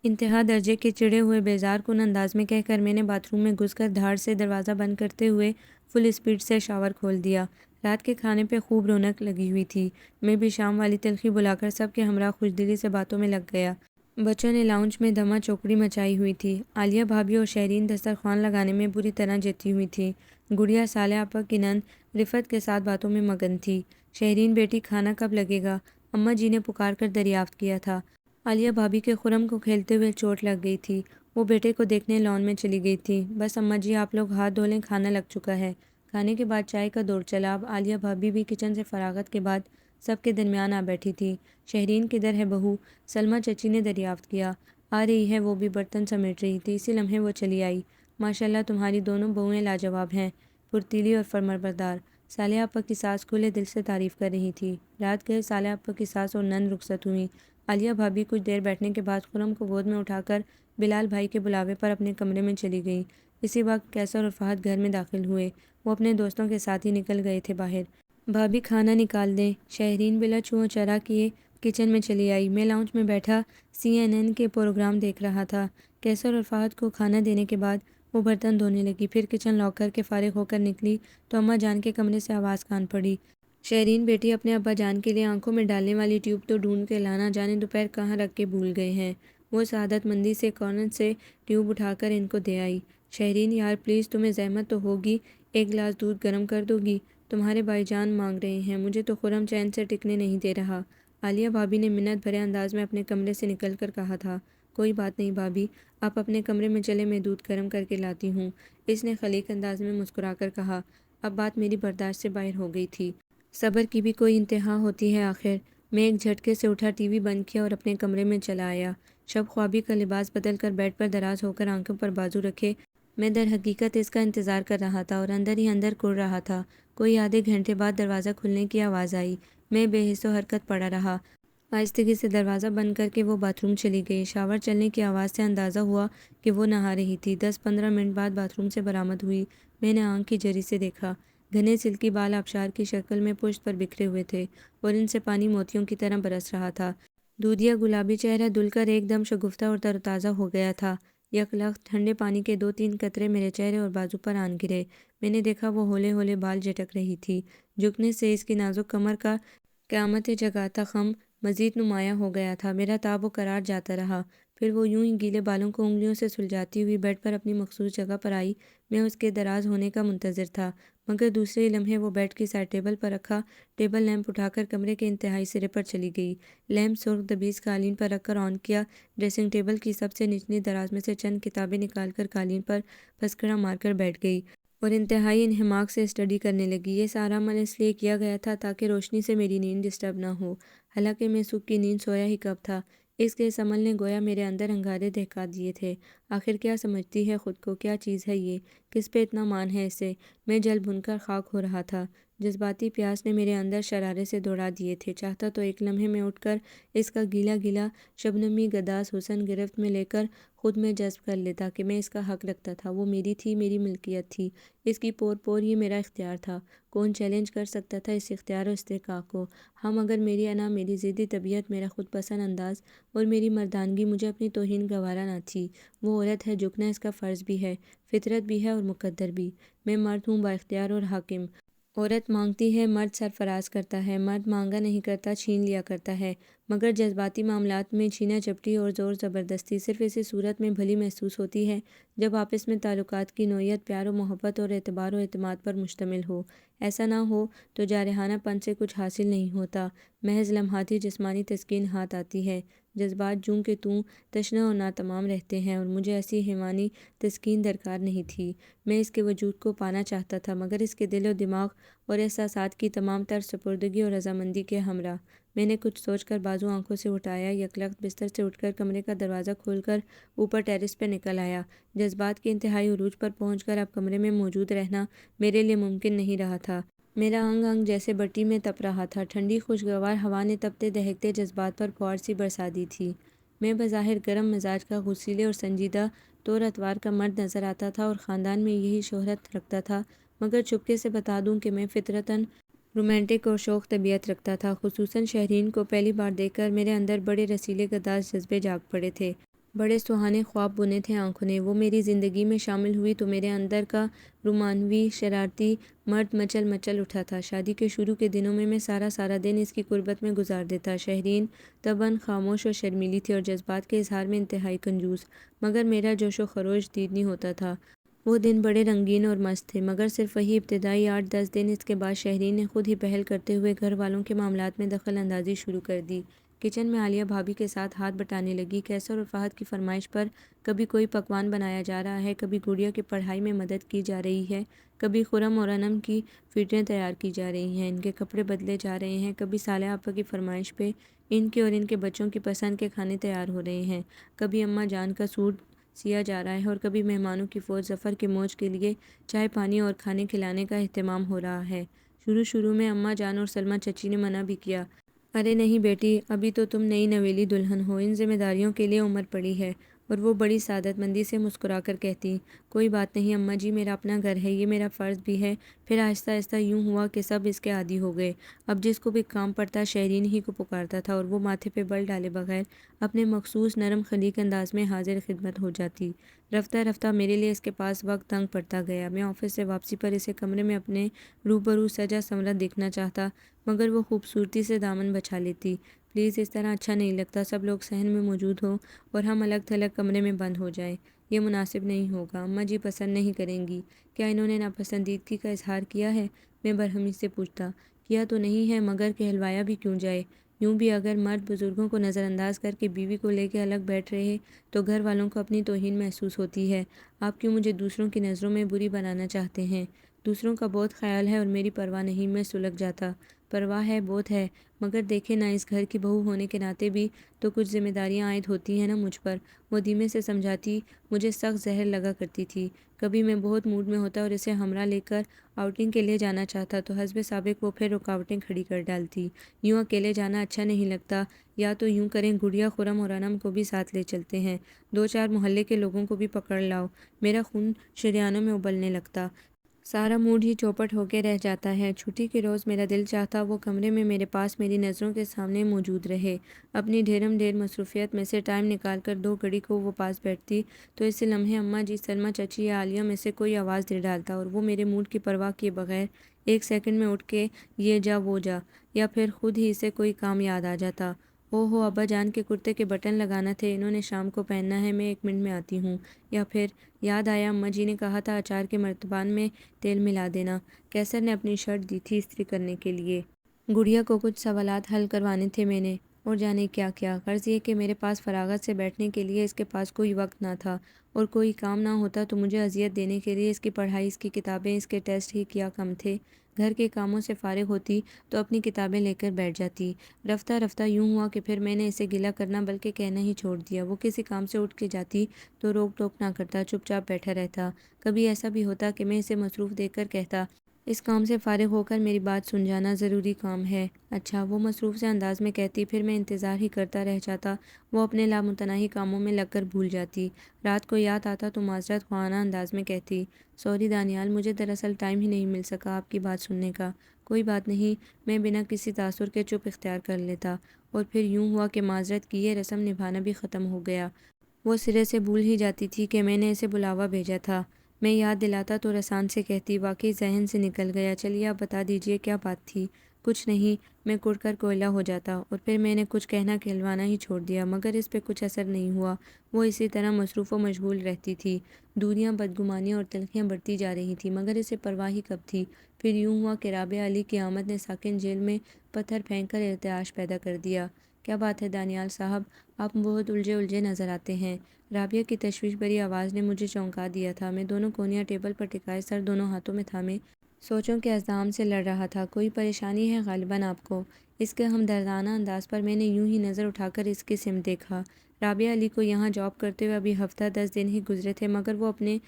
انتہا درجے کے چڑے ہوئے بیزار کن انداز میں کہہ کر میں نے باتھ روم میں گھس کر دھاڑ سے دروازہ بند کرتے ہوئے فل اسپیڈ سے شاور کھول دیا۔ رات کے کھانے پہ خوب رونق لگی ہوئی تھی۔ میں بھی شام والی تلخی بلا کر سب کے ہمراہ خوش دلی سے باتوں میں لگ گیا۔ بچوں نے لاؤنج میں دھما چوکڑی مچائی ہوئی تھی۔ عالیہ بھابھی اور شہرین دسترخوان لگانے میں بری طرح جتی ہوئی تھی۔ گڑیا صالحہ آپا کی نند رفت کے ساتھ باتوں میں مگن تھی۔ شہرین بیٹی کھانا کب لگے گا؟ اماں جی نے پکار کر دریافت کیا تھا۔ عالیہ بھابھی کے خرم کو کھیلتے ہوئے چوٹ لگ گئی تھی۔ وہ بیٹے کو دیکھنے لان میں چلی گئی تھی۔ بس اماں جی آپ لوگ ہاتھ دھو لیں، کھانا لگ چکا ہے۔ کھانے کے بعد چائے کا دور چلا۔ اب عالیہ بھابھی بھی کچن سے فراغت کے بعد سب کے درمیان آ بیٹھی تھی۔ شہرین کدھر ہے بہو؟ سلمیٰ چچی نے دریافت کیا۔ آ رہی ہے، وہ بھی برتن سمیٹ رہی تھی، اسی لمحے وہ چلی آئی۔ ماشاءاللہ تمہاری دونوں بہویں لاجواب ہیں، پرتیلی اور فرمانبردار۔ صالحہ آپا کی ساس کھلے دل سے تعریف کر رہی تھی۔ رات گئے صالحہ آپا کی ساس اور نند رخصت ہوئیں۔ عالیہ بھابھی کچھ دیر بیٹھنے کے بعد خرم کو گود میں اٹھا کر بلال بھائی کے بلاوے پر اپنے کمرے میں چلی گئیں۔ اسی وقت کیسر اور فہد گھر میں داخل ہوئے۔ وہ اپنے دوستوں کے ساتھ ہی نکل گئے تھے باہر۔ بھابھی کھانا نکال دیں۔ شہرین بلا چوں چرا کیے کچن میں چلی آئی۔ میں لاؤنج میں بیٹھا CNN کے پروگرام دیکھ رہا تھا۔ کیسر اور فہد کو کھانا دینے کے بعد وہ برتن دھونے لگی، پھر کچن لاک کر کے فارغ ہو کر نکلی تو اماں جان کے کمرے سے آواز کان پڑی، شہرین بیٹی اپنے ابا جان کے لیے آنکھوں میں ڈالنے والی ٹیوب تو ڈھونڈ کے لانا، جانے دوپہر کہاں رکھ کے بھول گئے ہیں۔ وہ سعادت مندی سے کارنر سے ٹیوب اٹھا کر ان کو دے آئی۔ شہرین یار پلیز تمہیں زحمت تو ہوگی، ایک گلاس دودھ گرم کر دو گی؟ تمہارے بھائی جان مانگ رہے ہیں، مجھے تو خرم چین سے ٹکنے نہیں دے رہا۔ عالیہ بھابھی نے منت بھرے انداز میں اپنے کمرے سے نکل کر کہا تھا۔ کوئی بات نہیں بھابھی، آپ اپنے کمرے میں چلے، میں دودھ گرم کر کے لاتی ہوں، اس نے خلیق انداز میں مسکرا کر کہا۔ اب بات میری برداشت سے باہر ہو گئی تھی۔ صبر کی بھی کوئی انتہا ہوتی ہے آخر۔ میں ایک جھٹکے سے اٹھا، ٹی وی بند کیا اور اپنے کمرے میں چلا آیا۔ شب خوابی کا لباس بدل کر بیڈ پر دراز ہو کر آنکھوں پر بازو رکھے میں در حقیقت اس کا انتظار کر رہا تھا اور اندر ہی اندر کڑ رہا تھا۔ کوئی آدھے گھنٹے بعد دروازہ کھلنے کی آواز آئی۔ میں بے حس و حرکت پڑا رہا۔ آہستگی سے دروازہ بند کر کے وہ باتھ روم چلی گئی۔ شاور چلنے کی آواز سے اندازہ ہوا کہ وہ نہا رہی تھی۔ 10-15 منٹ بعد باتھ روم سے برآمد ہوئی۔ میں نے آنکھ کی جری سے دیکھا، گھنے سلکی بال آبشار کی شکل میں پشت پر بکھرے ہوئے تھے اور ان سے پانی موتیوں کی طرح برس رہا تھا۔ دودھیا گلابی چہرہ دھل کر ایک دم شگفتہ اور تر و تازہ ہو گیا تھا۔ یک لخت ٹھنڈے پانی کے 2-3 قطرے میرے چہرے اور بازو پر آن گرے۔ میں نے دیکھا وہ ہولے ہولے بال جھٹک رہی تھی۔ جھکنے سے اس کی نازک کمر کا قیامت جگاتا خم مزید نمایاں ہو گیا تھا۔ میرا تاب و قرار جاتا رہا۔ پھر وہ یوں ہی گیلے بالوں کو انگلیوں سے سلجھاتی ہوئی بیڈ پر اپنی مخصوص جگہ پر آئی۔ میں اس کے دراز ہونے کا منتظر تھا، مگر دوسرے ہی لمحے وہ بیڈ کی سائڈ ٹیبل پر رکھا ٹیبل لیمپ اٹھا کر کمرے کے انتہائی سرے پر چلی گئی۔ لیمپ سرخ دبیز قالین پر رکھ کر آن کیا، ڈریسنگ ٹیبل کی سب سے نچلی دراز میں سے چند کتابیں نکال کر قالین پر پھسکڑا مار کر بیٹھ گئی اور انتہائی انہماک سے اسٹڈی کرنے لگی۔ یہ سارا عمل اس لیے کیا گیا تھا تاکہ روشنی سے میری نیند ڈسٹرب نہ ہو۔ حالانکہ میں سکھ کی نیند سویا ہی کب تھا۔ اس کے اس عمل نے گویا میرے اندر انگارے دہکا دیے تھے۔ آخر کیا سمجھتی ہے خود کو؟ کیا چیز ہے یہ؟ کس پہ اتنا مان ہے اسے؟ میں جل بھن کر خاک ہو رہا تھا۔ جذباتی پیاس نے میرے اندر شرارے سے دوڑا دیے تھے۔ چاہتا تو ایک لمحے میں اٹھ کر اس کا گیلا گیلا شبنمی گداز حسن گرفت میں لے کر خود میں جذب کر لیتا کہ میں اس کا حق رکھتا تھا۔ وہ میری تھی، میری ملکیت تھی، اس کی پور پور یہ میرا اختیار تھا۔ کون چیلنج کر سکتا تھا اس اختیار و استحقاق کو؟ ہاں مگر میری انا، میری ضدی طبیعت، میرا خود پسند انداز اور میری مردانگی مجھے اپنی توہین گوارا نہ تھی۔ وہ عورت ہے، جھکنا اس کا فرض بھی ہے، فطرت بھی ہے اور مقدر بھی۔ میں مرد ہوں، با اختیار اور حاکم۔ عورت مانگتی ہے، مرد سرفراز کرتا ہے۔ مرد مانگا نہیں کرتا، چھین لیا کرتا ہے۔ مگر جذباتی معاملات میں چھینا جھپٹی اور زور زبردستی صرف اسی صورت میں بھلی محسوس ہوتی ہے جب آپس میں تعلقات کی نوعیت پیار و محبت اور اعتبار و اعتماد پر مشتمل ہو۔ ایسا نہ ہو تو جارحانہ پن سے کچھ حاصل نہیں ہوتا، محض لمحاتی جسمانی تسکین ہاتھ آتی ہے۔ جذبات جوں کہ توں تشنہ اور ناتمام رہتے ہیں اور مجھے ایسی حیوانی تسکین درکار نہیں تھی۔ میں اس کے وجود کو پانا چاہتا تھا، مگر اس کے دل و دماغ اور احساسات کی تمام تر سپردگی اور رضامندی کے ہمراہ۔ میں نے کچھ سوچ کر بازو آنکھوں سے اٹھایا، یکلخت بستر سے اٹھ کر کمرے کا دروازہ کھول کر اوپر ٹیرس پہ نکل آیا۔ جذبات کے انتہائی عروج پر پہنچ کر اب کمرے میں موجود رہنا میرے لیے ممکن نہیں رہا تھا۔ میرا انگ انگ جیسے بٹی میں تپ رہا تھا۔ ٹھنڈی خوشگوار ہوا نے تپتے دہکتے جذبات پر فوار سی برسا دی تھی۔ میں بظاہر گرم مزاج کا، غصیلے اور سنجیدہ طور اتوار کا مرد نظر آتا تھا اور خاندان میں یہی شہرت رکھتا تھا، مگر چپکے سے بتا دوں کہ میں فطرتاً رومانٹک اور شوخ طبیعت رکھتا تھا۔ خصوصاً شہرین کو پہلی بار دیکھ کر میرے اندر بڑے رسیلے گداز جذبے جاگ پڑے تھے۔ بڑے سہانے خواب بنے تھے آنکھوں نے۔ وہ میری زندگی میں شامل ہوئی تو میرے اندر کا رومانوی شرارتی مرد مچل مچل اٹھا تھا۔ شادی کے شروع کے دنوں میں میں سارا دن اس کی قربت میں گزار دیتا۔ شہرین طبعاً خاموش اور شرمیلی تھی اور جذبات کے اظہار میں انتہائی کنجوس، مگر میرا جوش و خروش دیدنی ہوتا تھا۔ وہ دن بڑے رنگین اور مست تھے، مگر صرف وہی ابتدائی 8-10 دن۔ اس کے بعد شہرین نے خود ہی پہل کرتے ہوئے گھر والوں کے معاملات میں دخل اندازی شروع کر دی۔ کچن میں عالیہ بھابی کے ساتھ ہاتھ بٹانے لگی۔ کیسر اور فہد کی فرمائش پر کبھی کوئی پکوان بنایا جا رہا ہے، کبھی گڑیا کی پڑھائی میں مدد کی جا رہی ہے، کبھی خرم اور انم کی فیڈریں تیار کی جا رہی ہیں، ان کے کپڑے بدلے جا رہے ہیں، کبھی صالحہ آپا کی فرمائش پہ ان کے اور ان کے بچوں کی پسند کے کھانے تیار ہو رہے ہیں، کبھی اماں جان کا سوٹ سیا جا رہا ہے اور کبھی مہمانوں کی فوج ظفر کے موج کے لیے چائے پانی اور کھانے کھلانے کا اہتمام ہو رہا ہے۔ شروع میں اماں جان اور سلمہ چچی نے منع بھی کیا۔ ارے نہیں بیٹی، ابھی تو تم نئی نویلی دلہن ہو، ان ذمہ داریوں کے لیے عمر پڑی ہے۔ اور وہ بڑی سعادت مندی سے مسکرا کر کہتی، کوئی بات نہیں اماں جی، میرا اپنا گھر ہے، یہ میرا فرض بھی ہے۔ پھر آہستہ یوں ہوا کہ سب اس کے عادی ہو گئے۔ اب جس کو بھی کام پڑتا شہرین ہی کو پکارتا تھا اور وہ ماتھے پہ بل ڈالے بغیر اپنے مخصوص نرم خلیق انداز میں حاضر خدمت ہو جاتی۔ رفتہ میرے لیے اس کے پاس وقت تنگ پڑتا گیا۔ میں آفس سے واپسی پر اسے کمرے میں اپنے روبرو سجا سنورا دیکھنا چاہتا، مگر وہ خوبصورتی سے دامن بچھا لیتی۔ پلیز اس طرح اچھا نہیں لگتا، سب لوگ صحن میں موجود ہوں اور ہم الگ تھلگ کمرے میں بند ہو جائیں، یہ مناسب نہیں ہوگا۔ اماں جی پسند نہیں کریں گی؟ کیا انہوں نے ناپسندیدگی کا اظہار کیا ہے؟ میں برہمی سے پوچھتا۔ کیا تو نہیں ہے، مگر کہلوایا بھی کیوں جائے؟ یوں بھی اگر مرد بزرگوں کو نظر انداز کر کے بیوی کو لے کے الگ بیٹھ رہے تو گھر والوں کو اپنی توہین محسوس ہوتی ہے۔ آپ کیوں مجھے دوسروں کی نظروں میں بری بنانا چاہتے ہیں؟ دوسروں کا بہت خیال ہے اور میری پرواہ نہیں، میں سلگ جاتا۔ پرواہ ہے، بہت ہے، مگر دیکھے نا، اس گھر کی بہو ہونے کے ناطے بھی تو کچھ ذمہ داریاں عائد ہوتی ہیں نا مجھ پر۔ وہ دھیمے سے سمجھاتی۔ مجھے سخت زہر لگا کرتی تھی۔ کبھی میں بہت موڈ میں ہوتا اور اسے ہمراہ لے کر آؤٹنگ کے لیے جانا چاہتا تو حسب سابق وہ پھر رکاوٹیں کھڑی کر ڈالتی۔ یوں اکیلے جانا اچھا نہیں لگتا، یا تو یوں کریں، گڑیا خرم اور انم کو بھی ساتھ لے چلتے ہیں، 2-4 محلے کے لوگوں کو بھی پکڑ لاؤ۔ میرا خون شریانوں میں ابلنے لگتا۔ سارا موڈ ہی چوپٹ ہو کے رہ جاتا ہے۔ چھٹی کے روز میرا دل چاہتا وہ کمرے میں میرے پاس میری نظروں کے سامنے موجود رہے۔ اپنی ڈھیر مصروفیت میں سے ٹائم نکال کر 2 گھڑی کو وہ پاس بیٹھتی تو اسی لمحے اماں جی، سلمہ چچی یا عالیہ میں سے کوئی آواز دے ڈالتا اور وہ میرے موڈ کی پرواہ کیے بغیر 1 سیکنڈ میں اٹھ کے یہ جا وہ جا، یا پھر خود ہی اسے کوئی کام یاد آ جاتا۔ او ہو، ابا جان کے کرتے کے بٹن لگانا تھے، انہوں نے شام کو پہننا ہے، میں 1 منٹ میں آتی ہوں۔ یا پھر یاد آیا، اماں جی نے کہا تھا اچار کے مرتبان میں تیل ملا دینا۔ کیسر نے اپنی شرٹ دی تھی استری کرنے کے لیے۔ گڑیا کو کچھ سوالات حل کروانے تھے میں نے، اور جانے کیا کیا۔ غرض یہ کہ میرے پاس فراغت سے بیٹھنے کے لیے اس کے پاس کوئی وقت نہ تھا، اور کوئی کام نہ ہوتا تو مجھے اذیت دینے کے لیے اس کی پڑھائی، اس کی کتابیں، اس کے ٹیسٹ ہی کیا کم تھے۔ گھر کے کاموں سے فارغ ہوتی تو اپنی کتابیں لے کر بیٹھ جاتی۔ رفتہ یوں ہوا کہ پھر میں نے اسے گلہ کرنا بلکہ کہنا ہی چھوڑ دیا۔ وہ کسی کام سے اٹھ کے جاتی تو روک ٹوک نہ کرتا، چپ چاپ بیٹھا رہتا۔ کبھی ایسا بھی ہوتا کہ میں اسے مصروف دیکھ کر کہتا، اس کام سے فارغ ہو کر میری بات سن جانا، ضروری کام ہے۔ اچھا، وہ مصروف سے انداز میں کہتی، پھر میں انتظار ہی کرتا رہ جاتا۔ وہ اپنے لامتناہی کاموں میں لگ کر بھول جاتی۔ رات کو یاد آتا تو معذرت خواہانہ انداز میں کہتی، سوری دانیال، مجھے دراصل ٹائم ہی نہیں مل سکا آپ کی بات سننے کا۔ کوئی بات نہیں، میں بنا کسی تاثر کے چپ اختیار کر لیتا، اور پھر یوں ہوا کہ معذرت کی یہ رسم نبھانا بھی ختم ہو گیا۔ وہ سرے سے بھول ہی جاتی تھی کہ میں نے اسے بلاوا بھیجا تھا۔ میں یاد دلاتا تو رسان سے کہتی، واقعی ذہن سے نکل گیا، چلیے آپ بتا دیجئے کیا بات تھی؟ کچھ نہیں، میں کڑ کر کوئلہ ہو جاتا، اور پھر میں نے کچھ کہنا کہلوانا ہی چھوڑ دیا، مگر اس پہ کچھ اثر نہیں ہوا۔ وہ اسی طرح مصروف و مشغول رہتی تھی۔ دوریاں، بدگمانیاں اور تلخیاں بڑھتی جا رہی تھیں، مگر اسے پرواہ ہی کب تھی۔ پھر یوں ہوا کہ رابعہ علی کی آمد نے ساکن جیل میں پتھر پھینک کر ارتعاش پیدا کر دیا۔ کیا بات ہے دانیال صاحب، آپ بہت الجھے نظر آتے ہیں۔ رابعہ کی تشویش بھری آواز نے مجھے چونکا دیا تھا۔ میں دونوں کونیاں ٹیبل پر ٹکائے سر دونوں ہاتھوں میں تھامے سوچوں کے اژدہام سے لڑ رہا تھا۔ کوئی پریشانی ہے غالباً آپ کو؟ اس کے ہمدردانہ انداز پر میں نے یوں ہی نظر اٹھا کر اس کی سمت دیکھا۔ رابعہ علی کو یہاں جاب کرتے ہوئے ابھی ہفتہ 10 دن ہی گزرے تھے، مگر وہ اپنے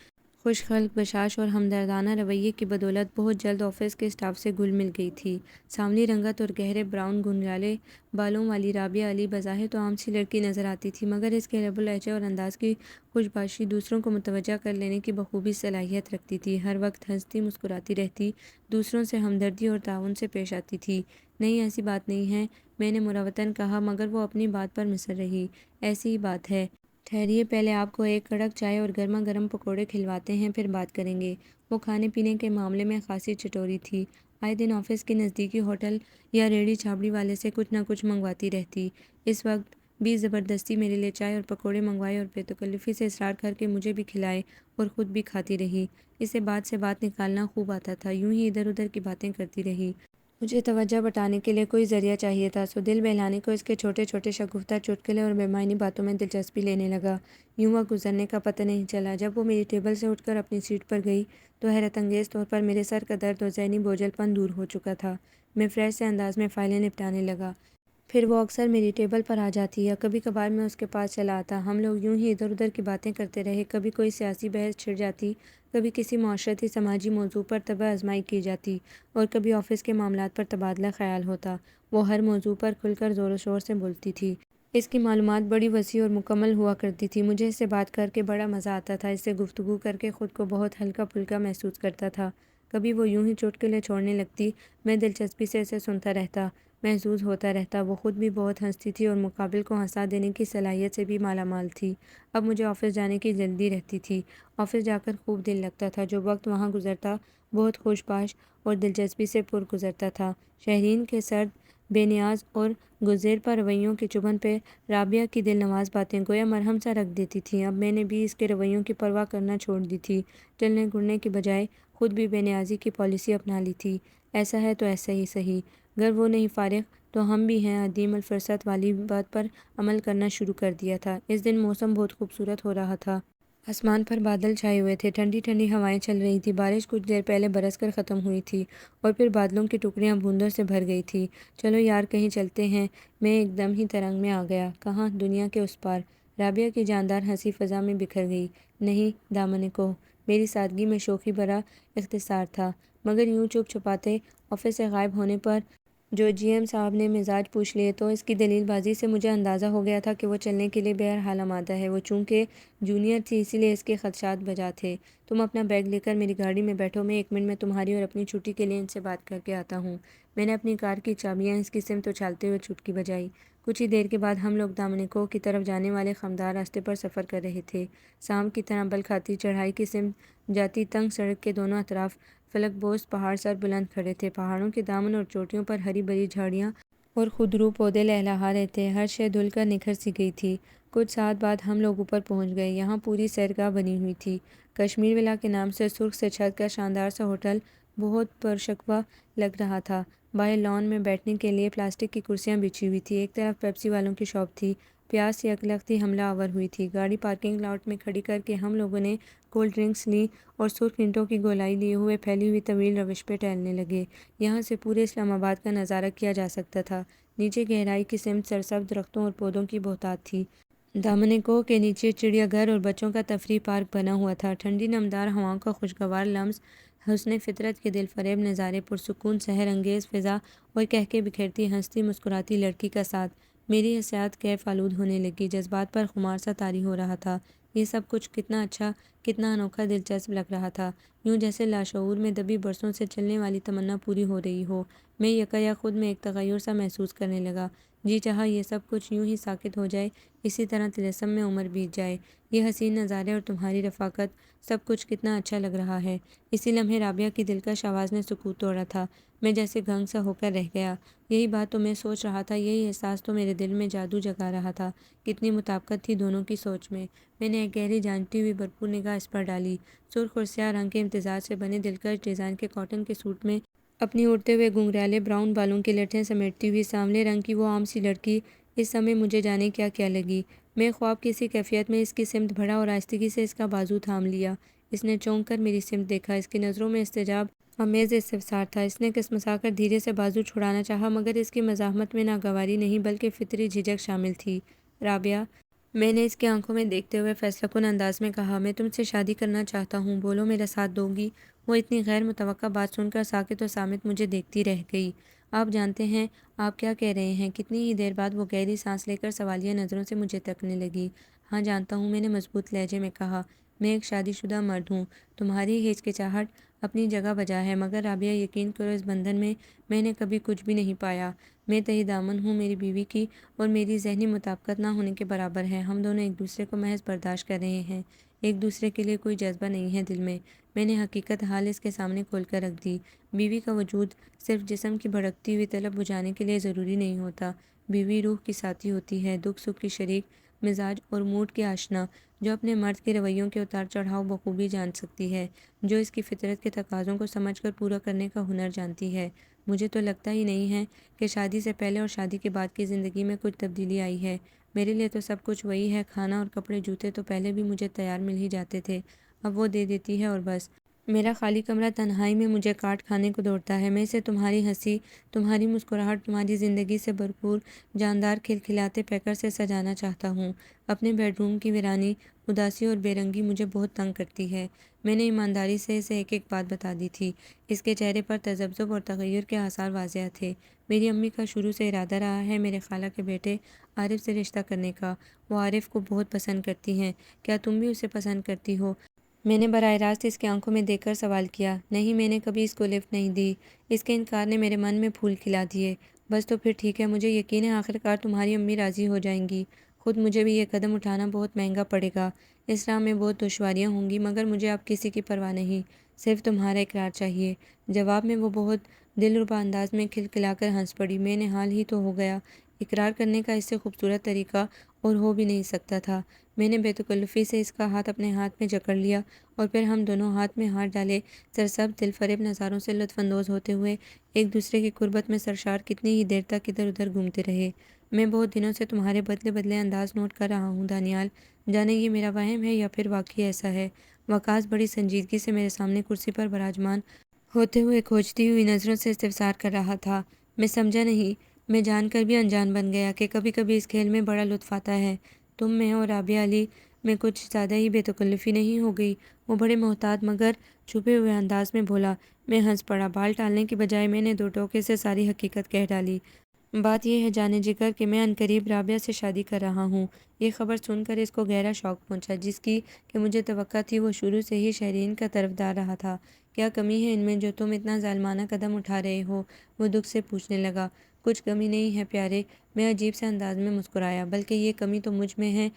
خوش خلق، بشاش اور ہمدردانہ رویے کی بدولت بہت جلد آفس کے اسٹاف سے گھل مل گئی تھی۔ سانولی رنگت اور گہرے براؤن گھنگھرالے بالوں والی رابعہ علی بظاہر تو عام سی لڑکی نظر آتی تھی، مگر اس کے لب و لہجے اور انداز کی خوش باشی دوسروں کو متوجہ کر لینے کی بخوبی صلاحیت رکھتی تھی۔ ہر وقت ہنستی مسکراتی رہتی، دوسروں سے ہمدردی اور تعاون سے پیش آتی تھی۔ نہیں، ایسی بات نہیں ہے، میں نے مروتاً کہا، مگر وہ اپنی بات پر مصر رہی۔ ایسی ہی بات ہے۔ ٹھہریے، پہلے آپ کو ایک کڑک چائے اور گرما گرم پکوڑے کھلواتے ہیں، پھر بات کریں گے۔ وہ کھانے پینے کے معاملے میں خاصی چٹوری تھی۔ آئے دن آفس کے نزدیکی ہوٹل یا ریڑھی چھابڑی والے سے کچھ نہ کچھ منگواتی رہتی۔ اس وقت بھی زبردستی میرے لیے چائے اور پکوڑے منگوائے اور بے تکلفی سے اصرار کر کے مجھے بھی کھلائے اور خود بھی کھاتی رہی۔ اسے بات سے بات نکالنا خوب آتا تھا، یوں ہی ادھر ادھر کی باتیں کرتی رہی۔ مجھے توجہ بٹانے کے لیے کوئی ذریعہ چاہیے تھا، سو دل بہلانے کو اس کے چھوٹے چھوٹے شگفتہ چٹکلے اور بے معنی باتوں میں دلچسپی لینے لگا۔ یوں وقت گزرنے کا پتہ نہیں چلا۔ جب وہ میری ٹیبل سے اٹھ کر اپنی سیٹ پر گئی تو حیرت انگیز طور پر میرے سر کا درد اور ذہنی بوجھل پن دور ہو چکا تھا۔ میں فریش سے انداز میں فائلیں نپٹانے لگا۔ پھر وہ اکثر میری ٹیبل پر آ جاتی یا کبھی کبھار میں اس کے پاس چلا آتا۔ ہم لوگ یوں ہی ادھر ادھر کی باتیں کرتے رہے۔ کبھی کوئی سیاسی بحث چھڑ جاتی، کبھی کسی معاشرتی سماجی موضوع پر طبع آزمائی کی جاتی اور کبھی آفس کے معاملات پر تبادلہ خیال ہوتا۔ وہ ہر موضوع پر کھل کر زور و شور سے بولتی تھی۔ اس کی معلومات بڑی وسیع اور مکمل ہوا کرتی تھی۔ مجھے اس سے بات کر کے بڑا مزہ آتا تھا، اس سے گفتگو کر کے خود کو بہت ہلکا پھلکا محسوس کرتا تھا۔ کبھی وہ یوں ہی چٹکلے چھوڑنے لگتی، میں دلچسپی سے اسے سنتا رہتا، محظوظ ہوتا رہتا۔ وہ خود بھی بہت ہنستی تھی اور مقابل کو ہنسا دینے کی صلاحیت سے بھی مالا مال تھی۔ اب مجھے آفس جانے کی جلدی رہتی تھی۔ آفس جا کر خوب دل لگتا تھا۔ جو وقت وہاں گزرتا بہت خوش باش اور دلچسپی سے پر گزرتا تھا۔ شہرین کے سرد، بے نیاز اور گزیرپا رویوں کی چبھن پہ رابعہ کی دل نواز باتیں گویا مرہم سا رکھ دیتی تھیں۔ اب میں نے بھی اس کے رویوں کی پرواہ کرنا چھوڑ دی تھی۔ چلنے گڑنے کی بجائے خود بھی بے نیازی کی پالیسی اپنا لی تھی۔ ایسا ہے تو ایسا ہی صحیح، گر وہ نہیں فارغ تو ہم بھی ہیں، عدیم الفرصت والی بات پر عمل کرنا شروع کر دیا تھا۔ اس دن موسم بہت خوبصورت ہو رہا تھا۔ آسمان پر بادل چھائے ہوئے تھے، ٹھنڈی ٹھنڈی ہوائیں چل رہی تھیں۔ بارش کچھ دیر پہلے برس کر ختم ہوئی تھی اور پھر بادلوں کی ٹکڑیاں بوندوں سے بھر گئی تھیں۔ چلو یار کہیں چلتے ہیں، میں ایک دم ہی ترنگ میں آ گیا۔ کہاں؟ دنیا کے اس پار؟ رابعہ کی جاندار ہنسی فضا میں بکھر گئی۔ نہیں دامنکو۔ میری سادگی میں شوخی بھرا اختصار تھا، مگر یوں چپ چھپاتے آفس سے غائب ہونے پر جو جی ایم صاحب نے مزاج پوچھ لیے تو اس کی دلیل بازی سے مجھے اندازہ ہو گیا تھا کہ وہ چلنے کے لیے بہرحال آمادہ ہے۔ وہ چونکہ جونیئر تھی اسی لیے اس کے خدشات بجا تھے۔ تم اپنا بیگ لے کر میری گاڑی میں بیٹھو، میں 1 منٹ میں تمہاری اور اپنی چھٹی کے لیے ان سے بات کر کے آتا ہوں۔ میں نے اپنی کار کی چابیاں اس کی سمت اچھالتے ہوئے چٹکی بجائی۔ کچھ ہی دیر کے بعد ہم لوگ دامنکو کی طرف جانے والے خمدار راستے پر سفر کر رہے تھے۔ سام کی طرح بل کھاتی چڑھائی کی سمت جاتی تنگ سڑک کے دونوں اطراف فلک بوس پہاڑ سر بلند کھڑے تھے۔ پہاڑوں کے دامن اور چوٹیوں پر ہری بھری جھاڑیاں اور خودرو پودے لہلہا رہے تھے، ہر شے دھل کر نکھر سی گئی تھی۔ کچھ ساتھ بعد ہم لوگ اوپر پہنچ گئے۔ یہاں پوری سیرگاہ بنی ہوئی تھی۔ کشمیر ولا کے نام سے سرخ سے چھت کا شاندار سا ہوٹل بہت پرشکوہ لگ رہا تھا۔ باہر لان میں بیٹھنے کے لیے پلاسٹک کی کرسیاں بچھی ہوئی تھیں۔ ایک طرف پیپسی والوں کی شاپ تھی۔ پیاس سے یکلختی حملہ آور ہوئی تھی۔ گاڑی پارکنگ لاٹ میں کھڑی کر کے ہم لوگوں نے کولڈ ڈرنکس لیں اور سرخ اینٹوں کی گولائی لیے ہوئے پھیلی ہوئی طویل روش پہ ٹہلنے لگے۔ یہاں سے پورے اسلام آباد کا نظارہ کیا جا سکتا تھا۔ نیچے گہرائی کی سمت سرسبز درختوں اور پودوں کی بہتات تھی۔ دامنکو کے نیچے چڑیا گھر اور بچوں کا تفریح پارک بنا ہوا تھا۔ ٹھنڈی نمدار ہواؤں کا خوشگوار لمس، حسن فطرت کے دل فریب نظارے، پرسکون سحر انگیز فضا اور کہکے بکھیرتی ہنستی مسکراتی لڑکی کا ساتھ۔ میری حسیات کیف آلود ہونے لگی، جذبات پر خمار سا طاری ہو رہا تھا۔ یہ سب کچھ کتنا اچھا، کتنا انوکھا، دلچسپ لگ رہا تھا، یوں جیسے لاشعور میں دبی برسوں سے چلنے والی تمنا پوری ہو رہی ہو۔ میں یکایک خود میں ایک تغیر سا محسوس کرنے لگا۔ جی چاہا یہ سب کچھ یوں ہی ساکت ہو جائے، اسی طرح طلسم میں عمر بیت جائے۔ یہ حسین نظارے اور تمہاری رفاقت، سب کچھ کتنا اچھا لگ رہا ہے۔ اسی لمحے رابعہ کی دلکش آواز نے سکوت توڑا تھا۔ میں جیسے گھنگ سا ہو کر رہ گیا۔ یہی بات تو میں سوچ رہا تھا، یہی احساس تو میرے دل میں جادو جگا رہا تھا۔ کتنی مطابقت تھی دونوں کی سوچ میں۔ میں نے ایک گہری جانتی ہوئی بھرپور نگاہ اس پر ڈالی۔ سرخ اور سیاہ رنگ کے امتزاج سے بنے دلکش ڈیزائن کے کاٹن کے سوٹ میں اپنی اڑتے ہوئے گھنگریالے براؤن بالوں کی لٹیں سمیٹتی ہوئی سانولے رنگ کی وہ عام سی لڑکی اس سمے مجھے جانے کیا کیا لگی۔ میں خواب کی سی کیفیت میں اس کی سمت بڑھا اور آہستگی سے اس کا بازو تھام لیا۔ اس نے چونک کر میری سمت دیکھا۔ اس کی نظروں میں استعجاب آمیز استفسار تھا۔ اس نے کسمسا کر دھیرے سے بازو چھڑانا چاہا، مگر اس کی مزاحمت میں ناگواری نہیں بلکہ فطری جھجک شامل تھی۔ رابعہ، میں نے اس کی آنکھوں میں دیکھتے ہوئے فیصلہ کن انداز میں کہا، میں تم سے شادی کرنا چاہتا ہوں، بولو میرا ساتھ دو گی؟ وہ اتنی غیر متوقع بات سن کر ساکت و صامت مجھے دیکھتی رہ گئی۔ آپ جانتے ہیں آپ کیا کہہ رہے ہیں؟ کتنی ہی دیر بعد وہ گہری سانس لے کر سوالیہ نظروں سے مجھے تکنے لگی۔ ہاں جانتا ہوں، میں نے مضبوط لہجے میں کہا۔ میں ایک شادی شدہ مرد ہوں۔ تمہاری ہچکچاہٹ اپنی جگہ بجا ہے، مگر رابعہ یقین کرو اس بندھن میں نے کبھی کچھ بھی نہیں پایا۔ میں تہی دامن ہوں میری بیوی کی اور میری ذہنی مطابقت نہ ہونے کے برابر ہے۔ ہم دونوں ایک دوسرے کو محض برداشت کر رہے ہیں، ایک دوسرے کے لیے کوئی جذبہ نہیں ہے دل میں۔ میں نے حقیقت حال اس کے سامنے کھول کر رکھ دی۔ بیوی کا وجود صرف جسم کی بھڑکتی ہوئی طلب بجھانے کے لیے ضروری نہیں ہوتا۔ بیوی روح کی ساتھی ہوتی ہے، دکھ سکھ کی شریک، مزاج اور موڈ کی آشنا، جو اپنے مرد کے رویوں کے اتار چڑھاؤ بخوبی جان سکتی ہے، جو اس کی فطرت کے تقاضوں کو سمجھ کر پورا کرنے کا ہنر جانتی ہے۔ مجھے تو لگتا ہی نہیں ہے کہ شادی سے پہلے اور شادی کے بعد کی زندگی میں کچھ تبدیلی آئی ہے۔ میرے لیے تو سب کچھ وہی ہے، کھانا اور کپڑے جوتے تو پہلے بھی مجھے تیار مل ہی جاتے تھے، اب وہ دے دیتی ہے اور بس۔ میرا خالی کمرہ تنہائی میں مجھے کاٹ کھانے کو دوڑتا ہے۔ میں اسے تمہاری ہنسی، تمہاری مسکراہٹ، تمہاری زندگی سے بھرپور جاندار کھلکھلاتے پیکر سے سجانا چاہتا ہوں۔ اپنے بیڈ روم کی ویرانی، اداسی اور بے رنگی مجھے بہت تنگ کرتی ہے۔ میں نے ایمانداری سے اسے ایک ایک بات بتا دی تھی۔ اس کے چہرے پر تذبذب اور تغیر کے آثار واضح تھے۔ میری امی کا شروع سے ارادہ رہا ہے میرے خالہ کے بیٹے عارف سے رشتہ کرنے کا۔ وہ عارف کو بہت پسند کرتی ہیں۔ کیا تم بھی اسے پسند کرتی ہو؟ میں نے براہ راست اس کی آنکھوں میں دیکھ کر سوال کیا۔ نہیں، میں نے کبھی اس کو لفٹ نہیں دی۔ اس کے انکار نے میرے من میں پھول کھلا دیے۔ بس تو پھر ٹھیک ہے، مجھے یقین ہے آخر کار تمہاری امی راضی ہو جائیں گی۔ خود مجھے بھی یہ قدم اٹھانا بہت مہنگا پڑے گا، اس راہ میں بہت دشواریاں ہوں گی، مگر مجھے اب کسی کی پرواہ نہیں، صرف تمہارا اقرار چاہیے۔ جواب میں وہ بہت دلربا انداز میں کھلکھلا کر ہنس پڑی۔ میں نے حال ہی تو ہو گیا، اقرار کرنے کا اس سے خوبصورت طریقہ اور ہو بھی نہیں سکتا تھا۔ میں نے بے تکلفی سے اس کا ہاتھ اپنے ہاتھ میں جکڑ لیا اور پھر ہم دونوں ہاتھ میں ہاتھ ڈالے سرسبز دل فریب نظاروں سے لطف اندوز ہوتے ہوئے ایک دوسرے کی قربت میں سرشار کتنی ہی دیر تک ادھر ادھر گھومتے رہے۔ میں بہت دنوں سے تمہارے بدلے بدلے انداز نوٹ کر رہا ہوں دانیال، جانے یہ میرا وہم ہے یا پھر واقعی ایسا ہے۔ وقاص بڑی سنجیدگی سے میرے سامنے کرسی پر براجمان ہوتے ہوئے کھوجتی ہوئی نظروں سے استفسار کر رہا تھا۔ میں سمجھا نہیں۔ میں جان کر بھی انجان بن گیا کہ کبھی کبھی اس کھیل میں بڑا لطف آتا ہے۔ تم میں اور رابعہ علی میں کچھ زیادہ ہی بے تکلفی نہیں ہو گئی؟ وہ بڑے محتاط مگر چھپے ہوئے انداز میں بولا۔ میں ہنس پڑا۔ بال ٹالنے کی بجائے میں نے دو ٹوکے سے ساری حقیقت کہہ ڈالی۔ بات یہ ہے جانے جگر کہ میں عنقریب رابعہ سے شادی کر رہا ہوں۔ یہ خبر سن کر اس کو گہرا شوق پہنچا، جس کی کہ مجھے توقع تھی۔ وہ شروع سے ہی شہرین کا طرفدار رہا تھا۔ کیا کمی ہے ان میں جو تم اتنا ظالمانہ قدم اٹھا رہے ہو؟ وہ دکھ سے پوچھنے لگا۔ کچھ کمی نہیں ہے پیارے، میں عجیب سے انداز میں مسکرایا، بلکہ یہ کمی تو مجھ میں ہے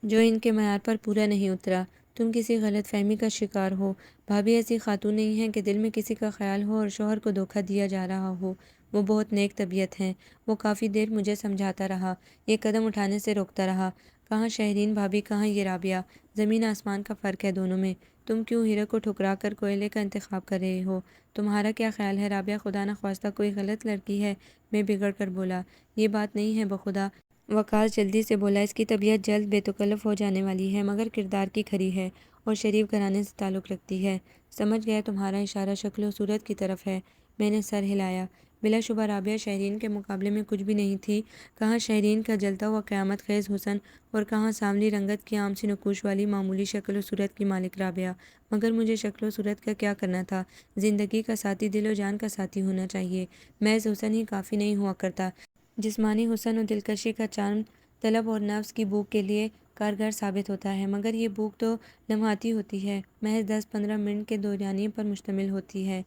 جو ان کے معیار پر پورا نہیں اترا۔ تم کسی غلط فہمی کا شکار ہو۔ بھابھی ایسی خاتون نہیں ہے کہ دل میں کسی کا خیال ہو اور شوہر کو دھوکہ دیا جا رہا ہو۔ وہ بہت نیک طبیعت ہیں۔ وہ کافی دیر مجھے سمجھاتا رہا، یہ قدم اٹھانے سے روکتا رہا۔ کہاں شہرین بھابھی، کہاں یہ رابعہ، زمین آسمان کا فرق ہے دونوں میں۔ تم کیوں ہیرے کو ٹھکرا کر کوئلے کا انتخاب کر رہے ہو؟ تمہارا کیا خیال ہے رابعہ خدا نخواستہ کوئی غلط لڑکی ہے؟ میں بگڑ کر بولا۔ یہ بات نہیں ہے بخدا، وقاص جلدی سے بولا۔ اس کی طبیعت جلد بے تکلف ہو جانے والی ہے، مگر کردار کی کھری ہے اور شریف گھرانے سے تعلق رکھتی ہے۔ سمجھ گیا، تمہارا اشارہ شکل و صورت کی طرف ہے۔ میں نے سر ہلایا۔ بلا شبہ رابعہ شہرین کے مقابلے میں کچھ بھی نہیں تھی۔ کہاں شہرین کا جلتا ہوا قیامت خیز حسن اور کہاں سانولی رنگت کی عام سی نقوش والی معمولی شکل و صورت کی مالک رابعہ۔ مگر مجھے شکل و صورت کا کیا کرنا تھا؟ زندگی کا ساتھی دل و جان کا ساتھی ہونا چاہیے۔ محض حسن ہی کافی نہیں ہوا کرتا، جسمانی حسن و دلکشی کا چارم طلب اور نفس کی بھوک کے لیے کارگر ثابت ہوتا ہے، مگر یہ بھوک تو لمحاتی ہوتی ہے، محض 10-15 منٹ کے دورانیے پر مشتمل ہوتی ہے۔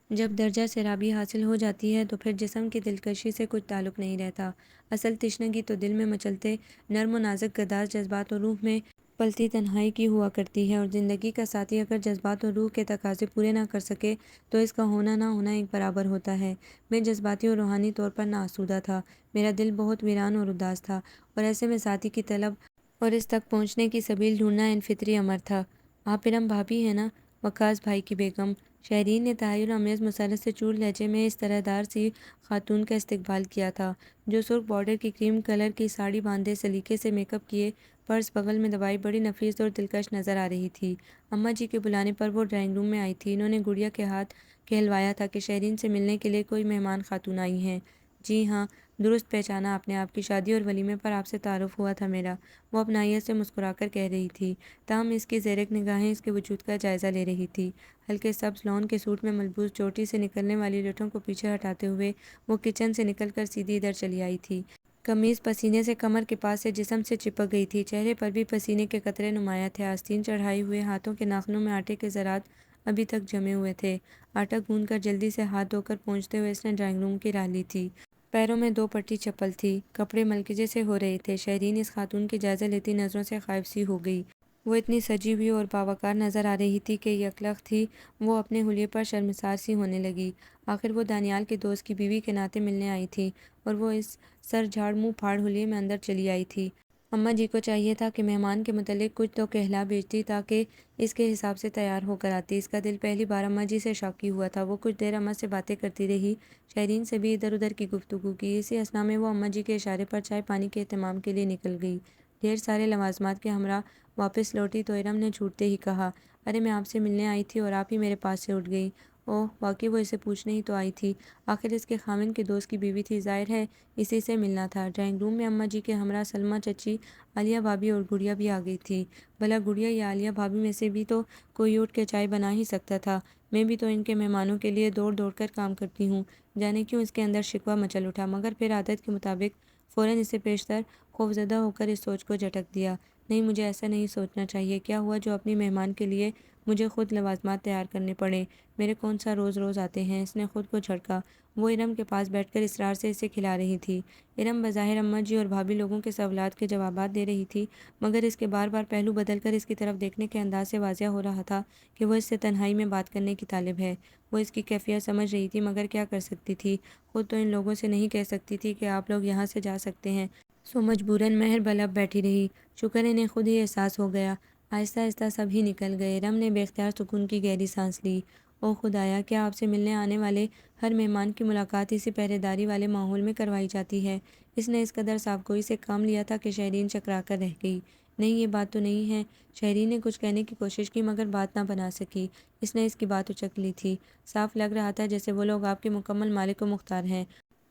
جب درجہ سرابی حاصل ہو جاتی ہے تو پھر جسم کی دلکشی سے کچھ تعلق نہیں رہتا۔ اصل تشنگی تو دل میں مچلتے نرم و نازک گداز جذبات و روح میں پلتی تنہائی کی ہوا کرتی ہے، اور زندگی کا ساتھی اگر جذبات اور روح کے تقاضے پورے نہ کر سکے تو اس کا ہونا نہ ہونا ایک برابر ہوتا ہے۔ میں جذباتی اور روحانی طور پر ناآسودہ تھا، میرا دل بہت ویران اور اداس تھا، اور ایسے میں ساتھی کی طلب اور اس تک پہنچنے کی سبیل ڈھونڈنا ان فطری امر تھا۔ آپ ارم بھابھی ہیں نا؟ وقاص بھائی کی بیگم۔ شہرین نے تحیر آمیز مسرت سے چور لہجے میں اس طرح دار سی خاتون کا استقبال کیا تھا، جو سرخ بارڈر کی کریم کلر کی ساڑی باندھے سلیقے سے میک اپ کیے پرس بغل میں دبائی بڑی نفیس اور دلکش نظر آ رہی تھی۔ اماں جی کے بلانے پر وہ ڈرائنگ روم میں آئی تھی۔ انہوں نے گڑیا کے ہاتھ کہلوایا تھا کہ شہرین سے ملنے کے لیے کوئی مہمان خاتون آئی ہیں۔ جی ہاں، درست پہچانا آپ نے، آپ کی شادی اور ولیمے پر آپ سے تعارف ہوا تھا میرا، وہ اپنائیت سے مسکرا کر کہہ رہی تھی، تاہم اس کی زیرک نگاہیں اس کے وجود کا جائزہ لے رہی تھی۔ ہلکے سبز لون کے سوٹ میں ملبوس چوٹی سے نکلنے والی لٹوں کو پیچھے ہٹاتے ہوئے وہ کچن سے نکل کر سیدھی ادھر چلی آئی تھی۔ قمیض پسینے سے کمر کے پاس سے جسم سے چپک گئی تھی، چہرے پر بھی پسینے کے قطرے نمایاں تھے۔ آستین چڑھائے ہوئے ہاتھوں کے ناخنوں میں آٹے کے ذرات ابھی تک جمے ہوئے تھے۔ آٹا گوندھ کر جلدی سے ہاتھ دھو کر پہنچتے ہوئے اس نے ڈرائنگ روم کی راہ لی تھی۔ پیروں میں 2 پٹی چپل تھی، کپڑے ملکجے سے ہو رہے تھے۔ شہرین اس خاتون کی جائزہ لیتی نظروں سے غائب سی ہو گئی۔ وہ اتنی سجی ہوئی اور باوقار نظر آ رہی تھی کہ یکلخت ہی وہ اپنے حلیے پر شرمسار سی ہونے لگی۔ آخر وہ دانیال کے دوست کی بیوی کے ناطے ملنے آئی تھی اور وہ اس سر جھاڑ منہ پھاڑ حلیے میں اندر چلی آئی تھی۔ اماں جی کو چاہیے تھا کہ مہمان کے متعلق کچھ تو کہلا بھیجتی تاکہ اس کے حساب سے تیار ہو کر آتی۔ اس کا دل پہلی بار اماں جی سے شوقی ہوا تھا۔ وہ کچھ دیر اماں سے باتیں کرتی رہی، شہرین سے بھی ادھر ادھر کی گفتگو کی۔ اسی اثنا میں وہ اماں جی کے اشارے پر چائے پانی کے اہتمام کے لیے نکل گئی۔ ڈھیر سارے لوازمات کے ہمراہ واپس لوٹی تو ارم نے چھوٹتے ہی کہا، ارے میں آپ سے ملنے آئی تھی اور آپ ہی میرے پاس سے اٹھ گئی۔ اوہ واقعی وہ اسے پوچھنے ہی تو آئی تھی، آخر اس کے خاوند کے دوست کی بیوی تھی، ظاہر ہے اسی سے ملنا تھا۔ ڈرائنگ روم میں اماں جی کے ہمراہ سلمیٰ چچی، عالیہ بھابھی اور گڑیا بھی آ گئی تھی۔ بھلا گڑیا یا عالیہ بھابھی میں سے بھی تو کوئی اٹھ کے چائے بنا ہی سکتا تھا، میں بھی تو ان کے مہمانوں کے لیے دوڑ دوڑ کر کام کرتی ہوں۔ جانے کیوں اس کے اندر شکوہ مچل اٹھا، مگر پھر عادت کے مطابق فوراً اسے پیشتر خوفزدہ ہو کر اس سوچ کو جھٹک دیا، نہیں مجھے ایسا نہیں سوچنا چاہیے، کیا ہوا جو اپنی مہمان کے لیے مجھے خود لوازمات تیار کرنے پڑیں، میرے کون سا روز روز آتے ہیں۔ اس نے خود کو جھڑکا۔ وہ ارم کے پاس بیٹھ کر اصرار سے اسے کھلا رہی تھی۔ ارم بظاہر اماں جی اور بھابھی لوگوں کے سوالات کے جوابات دے رہی تھی، مگر اس کے بار بار پہلو بدل کر اس کی طرف دیکھنے کے انداز سے واضح ہو رہا تھا کہ وہ اس سے تنہائی میں بات کرنے کی طالب ہے۔ وہ اس کی کیفیت سمجھ رہی تھی، مگر کیا کر سکتی تھی، خود تو ان لوگوں سے نہیں کہہ سکتی تھی کہ آپ لوگ یہاں سے جا سکتے ہیں، سو مجبوراً مہر بلب بیٹھی رہی۔ شکر انہیں خود ہی احساس ہو گیا۔ آہستہ آہستہ سب ہی نکل گئے۔ ارم نے بے اختیار سکون کی گہری سانس لی۔ او خدایا، کیا آپ سے ملنے آنے والے ہر مہمان کی ملاقات اسی پہرے داری والے ماحول میں کروائی جاتی ہے؟ اس نے اس قدر صاف گوئی سے کام لیا تھا کہ شہرین چکرا کر رہ گئی۔ نہیں یہ بات تو نہیں ہے۔ شہرین نے کچھ کہنے کی کوشش کی مگر بات نہ بنا سکی۔ اس نے اس کی بات اچک لی تھی۔ صاف لگ رہا تھا جیسے وہ لوگ آپ کے مکمل مالک و مختار ہیں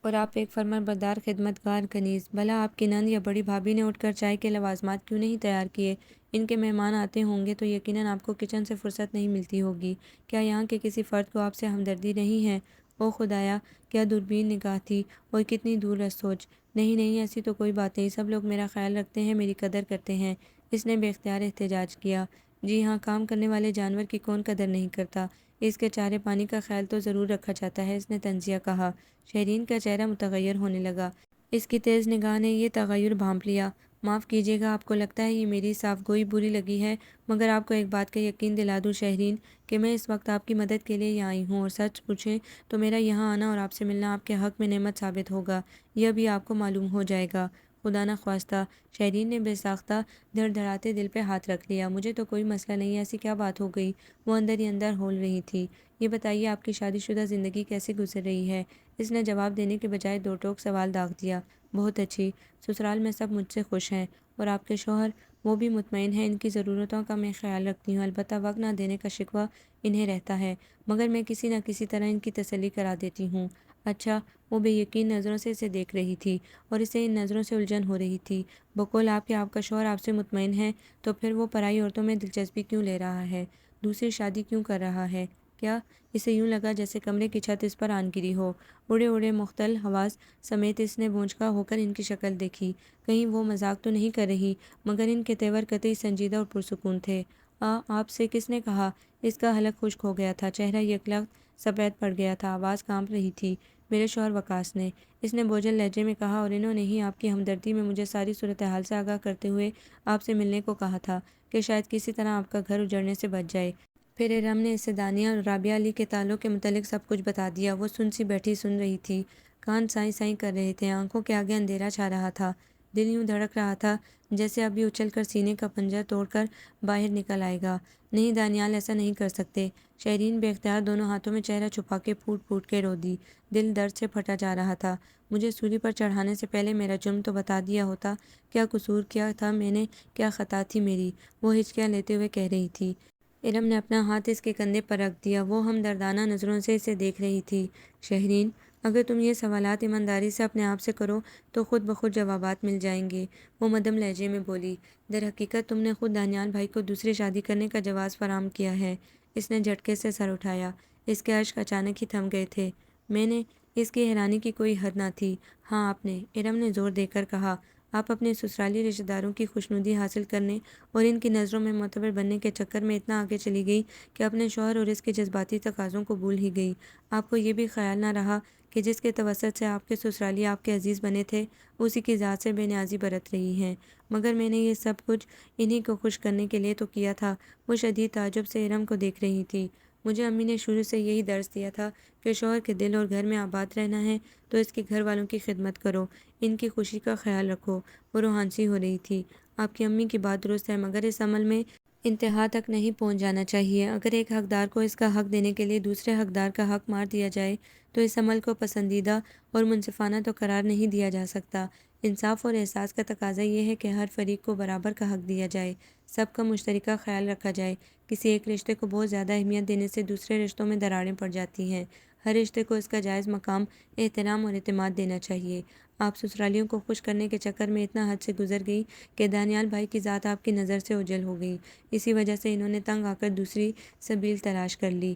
اور آپ ایک فرمانبردار خدمتگار کنیز۔ بھلا آپ کی نند یا بڑی بھابھی نے اٹھ کر چائے کے لوازمات کیوں نہیں تیار کیے؟ ان کے مہمان آتے ہوں گے تو یقیناً آپ کو کچن سے فرصت نہیں ملتی ہوگی۔ کیا یہاں کے کسی فرد کو آپ سے ہمدردی نہیں ہے؟ او خدایا، کیا دوربین نگاہ تھی اور کتنی دور رس سوچ۔ نہیں نہیں، ایسی تو کوئی بات نہیں، سب لوگ میرا خیال رکھتے ہیں، میری قدر کرتے ہیں۔ اس نے بے اختیار احتجاج کیا۔ جی ہاں، کام کرنے والے جانور کی کون قدر نہیں کرتا، اس کے چارے پانی کا خیال تو ضرور رکھا جاتا ہے، اس نے طنزیہ کہا۔ شہرین کا چہرہ متغیر ہونے لگا۔ اس کی تیز نگاہ نے یہ تغیر بھانپ لیا۔ معاف کیجیے گا، آپ کو لگتا ہے یہ میری صاف گوئی بری لگی ہے، مگر آپ کو ایک بات کا یقین دلا دوں شہرین، کہ میں اس وقت آپ کی مدد کے لیے یہاں آئی ہوں، اور سچ پوچھیں تو میرا یہاں آنا اور آپ سے ملنا آپ کے حق میں نعمت ثابت ہوگا، یہ بھی آپ کو معلوم ہو جائے گا۔ خدا نخواستہ، شہرین نے بے ساختہ دھڑ دھڑاتے دل پہ ہاتھ رکھ لیا۔ مجھے تو کوئی مسئلہ نہیں، ایسی کیا بات ہو گئی؟ وہ اندر ہی اندر ہول رہی تھی۔ یہ بتائیے آپ کی شادی شدہ زندگی کیسے گزر رہی ہے؟ اس نے جواب دینے کے بجائے دو ٹوک سوال داغ دیا۔ بہت اچھی، سسرال میں سب مجھ سے خوش ہیں، اور آپ کے شوہر؟ وہ بھی مطمئن ہیں، ان کی ضرورتوں کا میں خیال رکھتی ہوں، البتہ وقت نہ دینے کا شکوہ انہیں رہتا ہے، مگر میں کسی نہ کسی طرح ان کی تسلی کرا دیتی ہوں۔ اچھا، وہ بے یقین نظروں سے اسے دیکھ رہی تھی اور اسے ان نظروں سے الجھن ہو رہی تھی۔ بقول آپ کہ آپ کا شوہر آپ سے مطمئن ہے، تو پھر وہ پرائی عورتوں میں دلچسپی کیوں لے رہا ہے؟ دوسری شادی کیوں کر رہا ہے؟ کیا؟ اسے یوں لگا جیسے کمرے کی چھت اس پر آن گری ہو۔ اڑے اڑے مختل حواس سمیت اس نے بونچھا ہو کر ان کی شکل دیکھی، کہیں وہ مذاق تو نہیں کر رہی، مگر ان کے تیور قطعی سنجیدہ اور پرسکون تھے۔ آپ سے کس نے کہا؟ اس کا حلق خشک ہو گیا تھا، چہرہ یکلخت سفید پڑ گیا تھا، آواز کانپ رہی تھی۔ میرے شوہر وقاص نے، اس نے بوجھل لہجے میں کہا، اور انہوں نے ہی آپ کی ہمدردی میں مجھے ساری صورتحال سے آگاہ کرتے ہوئے آپ سے ملنے کو کہا تھا کہ شاید کسی طرح آپ کا گھر اجڑنے سے بچ جائے۔ پھر ارم نے اسے دانیہ اور رابعہ علی کے تعلق کے متعلق سب کچھ بتا دیا۔ وہ سن سی بیٹھی سن رہی تھی، کان سائیں سائیں کر رہے تھے، آنکھوں کے آگے اندھیرا چھا رہا تھا، دل یوں دھڑک رہا تھا جیسے ابھی اچھل کر سینے کا پنجہ توڑ کر باہر نکل آئے گا۔ نہیں دانیال، ایسا نہیں کر سکتے۔ شہرین بے اختیار دونوں ہاتھوں میں چہرہ چھپا کے پھوٹ پھوٹ کے رو دی۔ دل درد سے پھٹا جا رہا تھا۔ مجھے سولی پر چڑھانے سے پہلے میرا جرم تو بتا دیا ہوتا، کیا قصور کیا تھا میں نے، کیا خطا تھی میری؟ وہ ہچکیاں لیتے ہوئے کہہ رہی تھی۔ ارم نے اپنا ہاتھ اس کے کندھے پر رکھ دیا۔ وہ ہمدردانہ نظروں سے اسے دیکھ رہی تھی۔ شہرین، اگر تم یہ سوالات ایمانداری سے اپنے آپ سے کرو تو خود بخود جوابات مل جائیں گے، وہ مدھم لہجے میں بولی۔ در حقیقت تم نے خود دانیال بھائی کو دوسری شادی کرنے کا جواز فراہم کیا ہے۔ اس نے جھٹکے سے سر اٹھایا۔ اس کے اشک اچانک ہی تھم گئے تھے۔ میں نے؟ اس کی حیرانی کی کوئی حد نہ تھی۔ ہاں آپ نے، ارم نے زور دے کر کہا۔ آپ اپنے سسرالی رشتہ داروں کی خوشنودی حاصل کرنے اور ان کی نظروں میں معتبر بننے کے چکر میں اتنا آگے چلی گئی کہ اپنے شوہر اور اس کے جذباتی تقاضوں کو بھول ہی گئی۔ آپ کو یہ بھی خیال نہ رہا کہ جس کے توسط سے آپ کے سسرالی آپ کے عزیز بنے تھے، اسی کی ذات سے بے نیازی برت رہی ہیں۔ مگر میں نے یہ سب کچھ انہی کو خوش کرنے کے لیے تو کیا تھا۔ وہ شدید تعجب سے ارم کو دیکھ رہی تھی۔ مجھے امی نے شروع سے یہی درس دیا تھا کہ شوہر کے دل اور گھر میں آباد رہنا ہے تو اس کے گھر والوں کی خدمت کرو، ان کی خوشی کا خیال رکھو۔ وہ روحانسی ہو رہی تھی۔ آپ کی امی کی بات درست ہے، مگر اس عمل میں انتہا تک نہیں پہنچ جانا چاہیے۔ اگر ایک حقدار کو اس کا حق دینے کے لیے دوسرے حقدار کا حق مار دیا جائے تو اس عمل کو پسندیدہ اور منصفانہ تو قرار نہیں دیا جا سکتا۔ انصاف اور احساس کا تقاضا یہ ہے کہ ہر فریق کو برابر کا حق دیا جائے، سب کا مشترکہ خیال رکھا جائے۔ کسی ایک رشتے کو بہت زیادہ اہمیت دینے سے دوسرے رشتوں میں دراڑیں پڑ جاتی ہیں۔ ہر رشتے کو اس کا جائز مقام، احترام اور اعتماد دینا چاہیے۔ آپ سسرالیوں کو خوش کرنے کے چکر میں اتنا حد سے گزر گئی کہ دانیال بھائی کی ذات آپ کی نظر سے اوجھل ہو گئی۔ اسی وجہ سے انہوں نے تنگ آ کر دوسری سبیل تلاش کر لی۔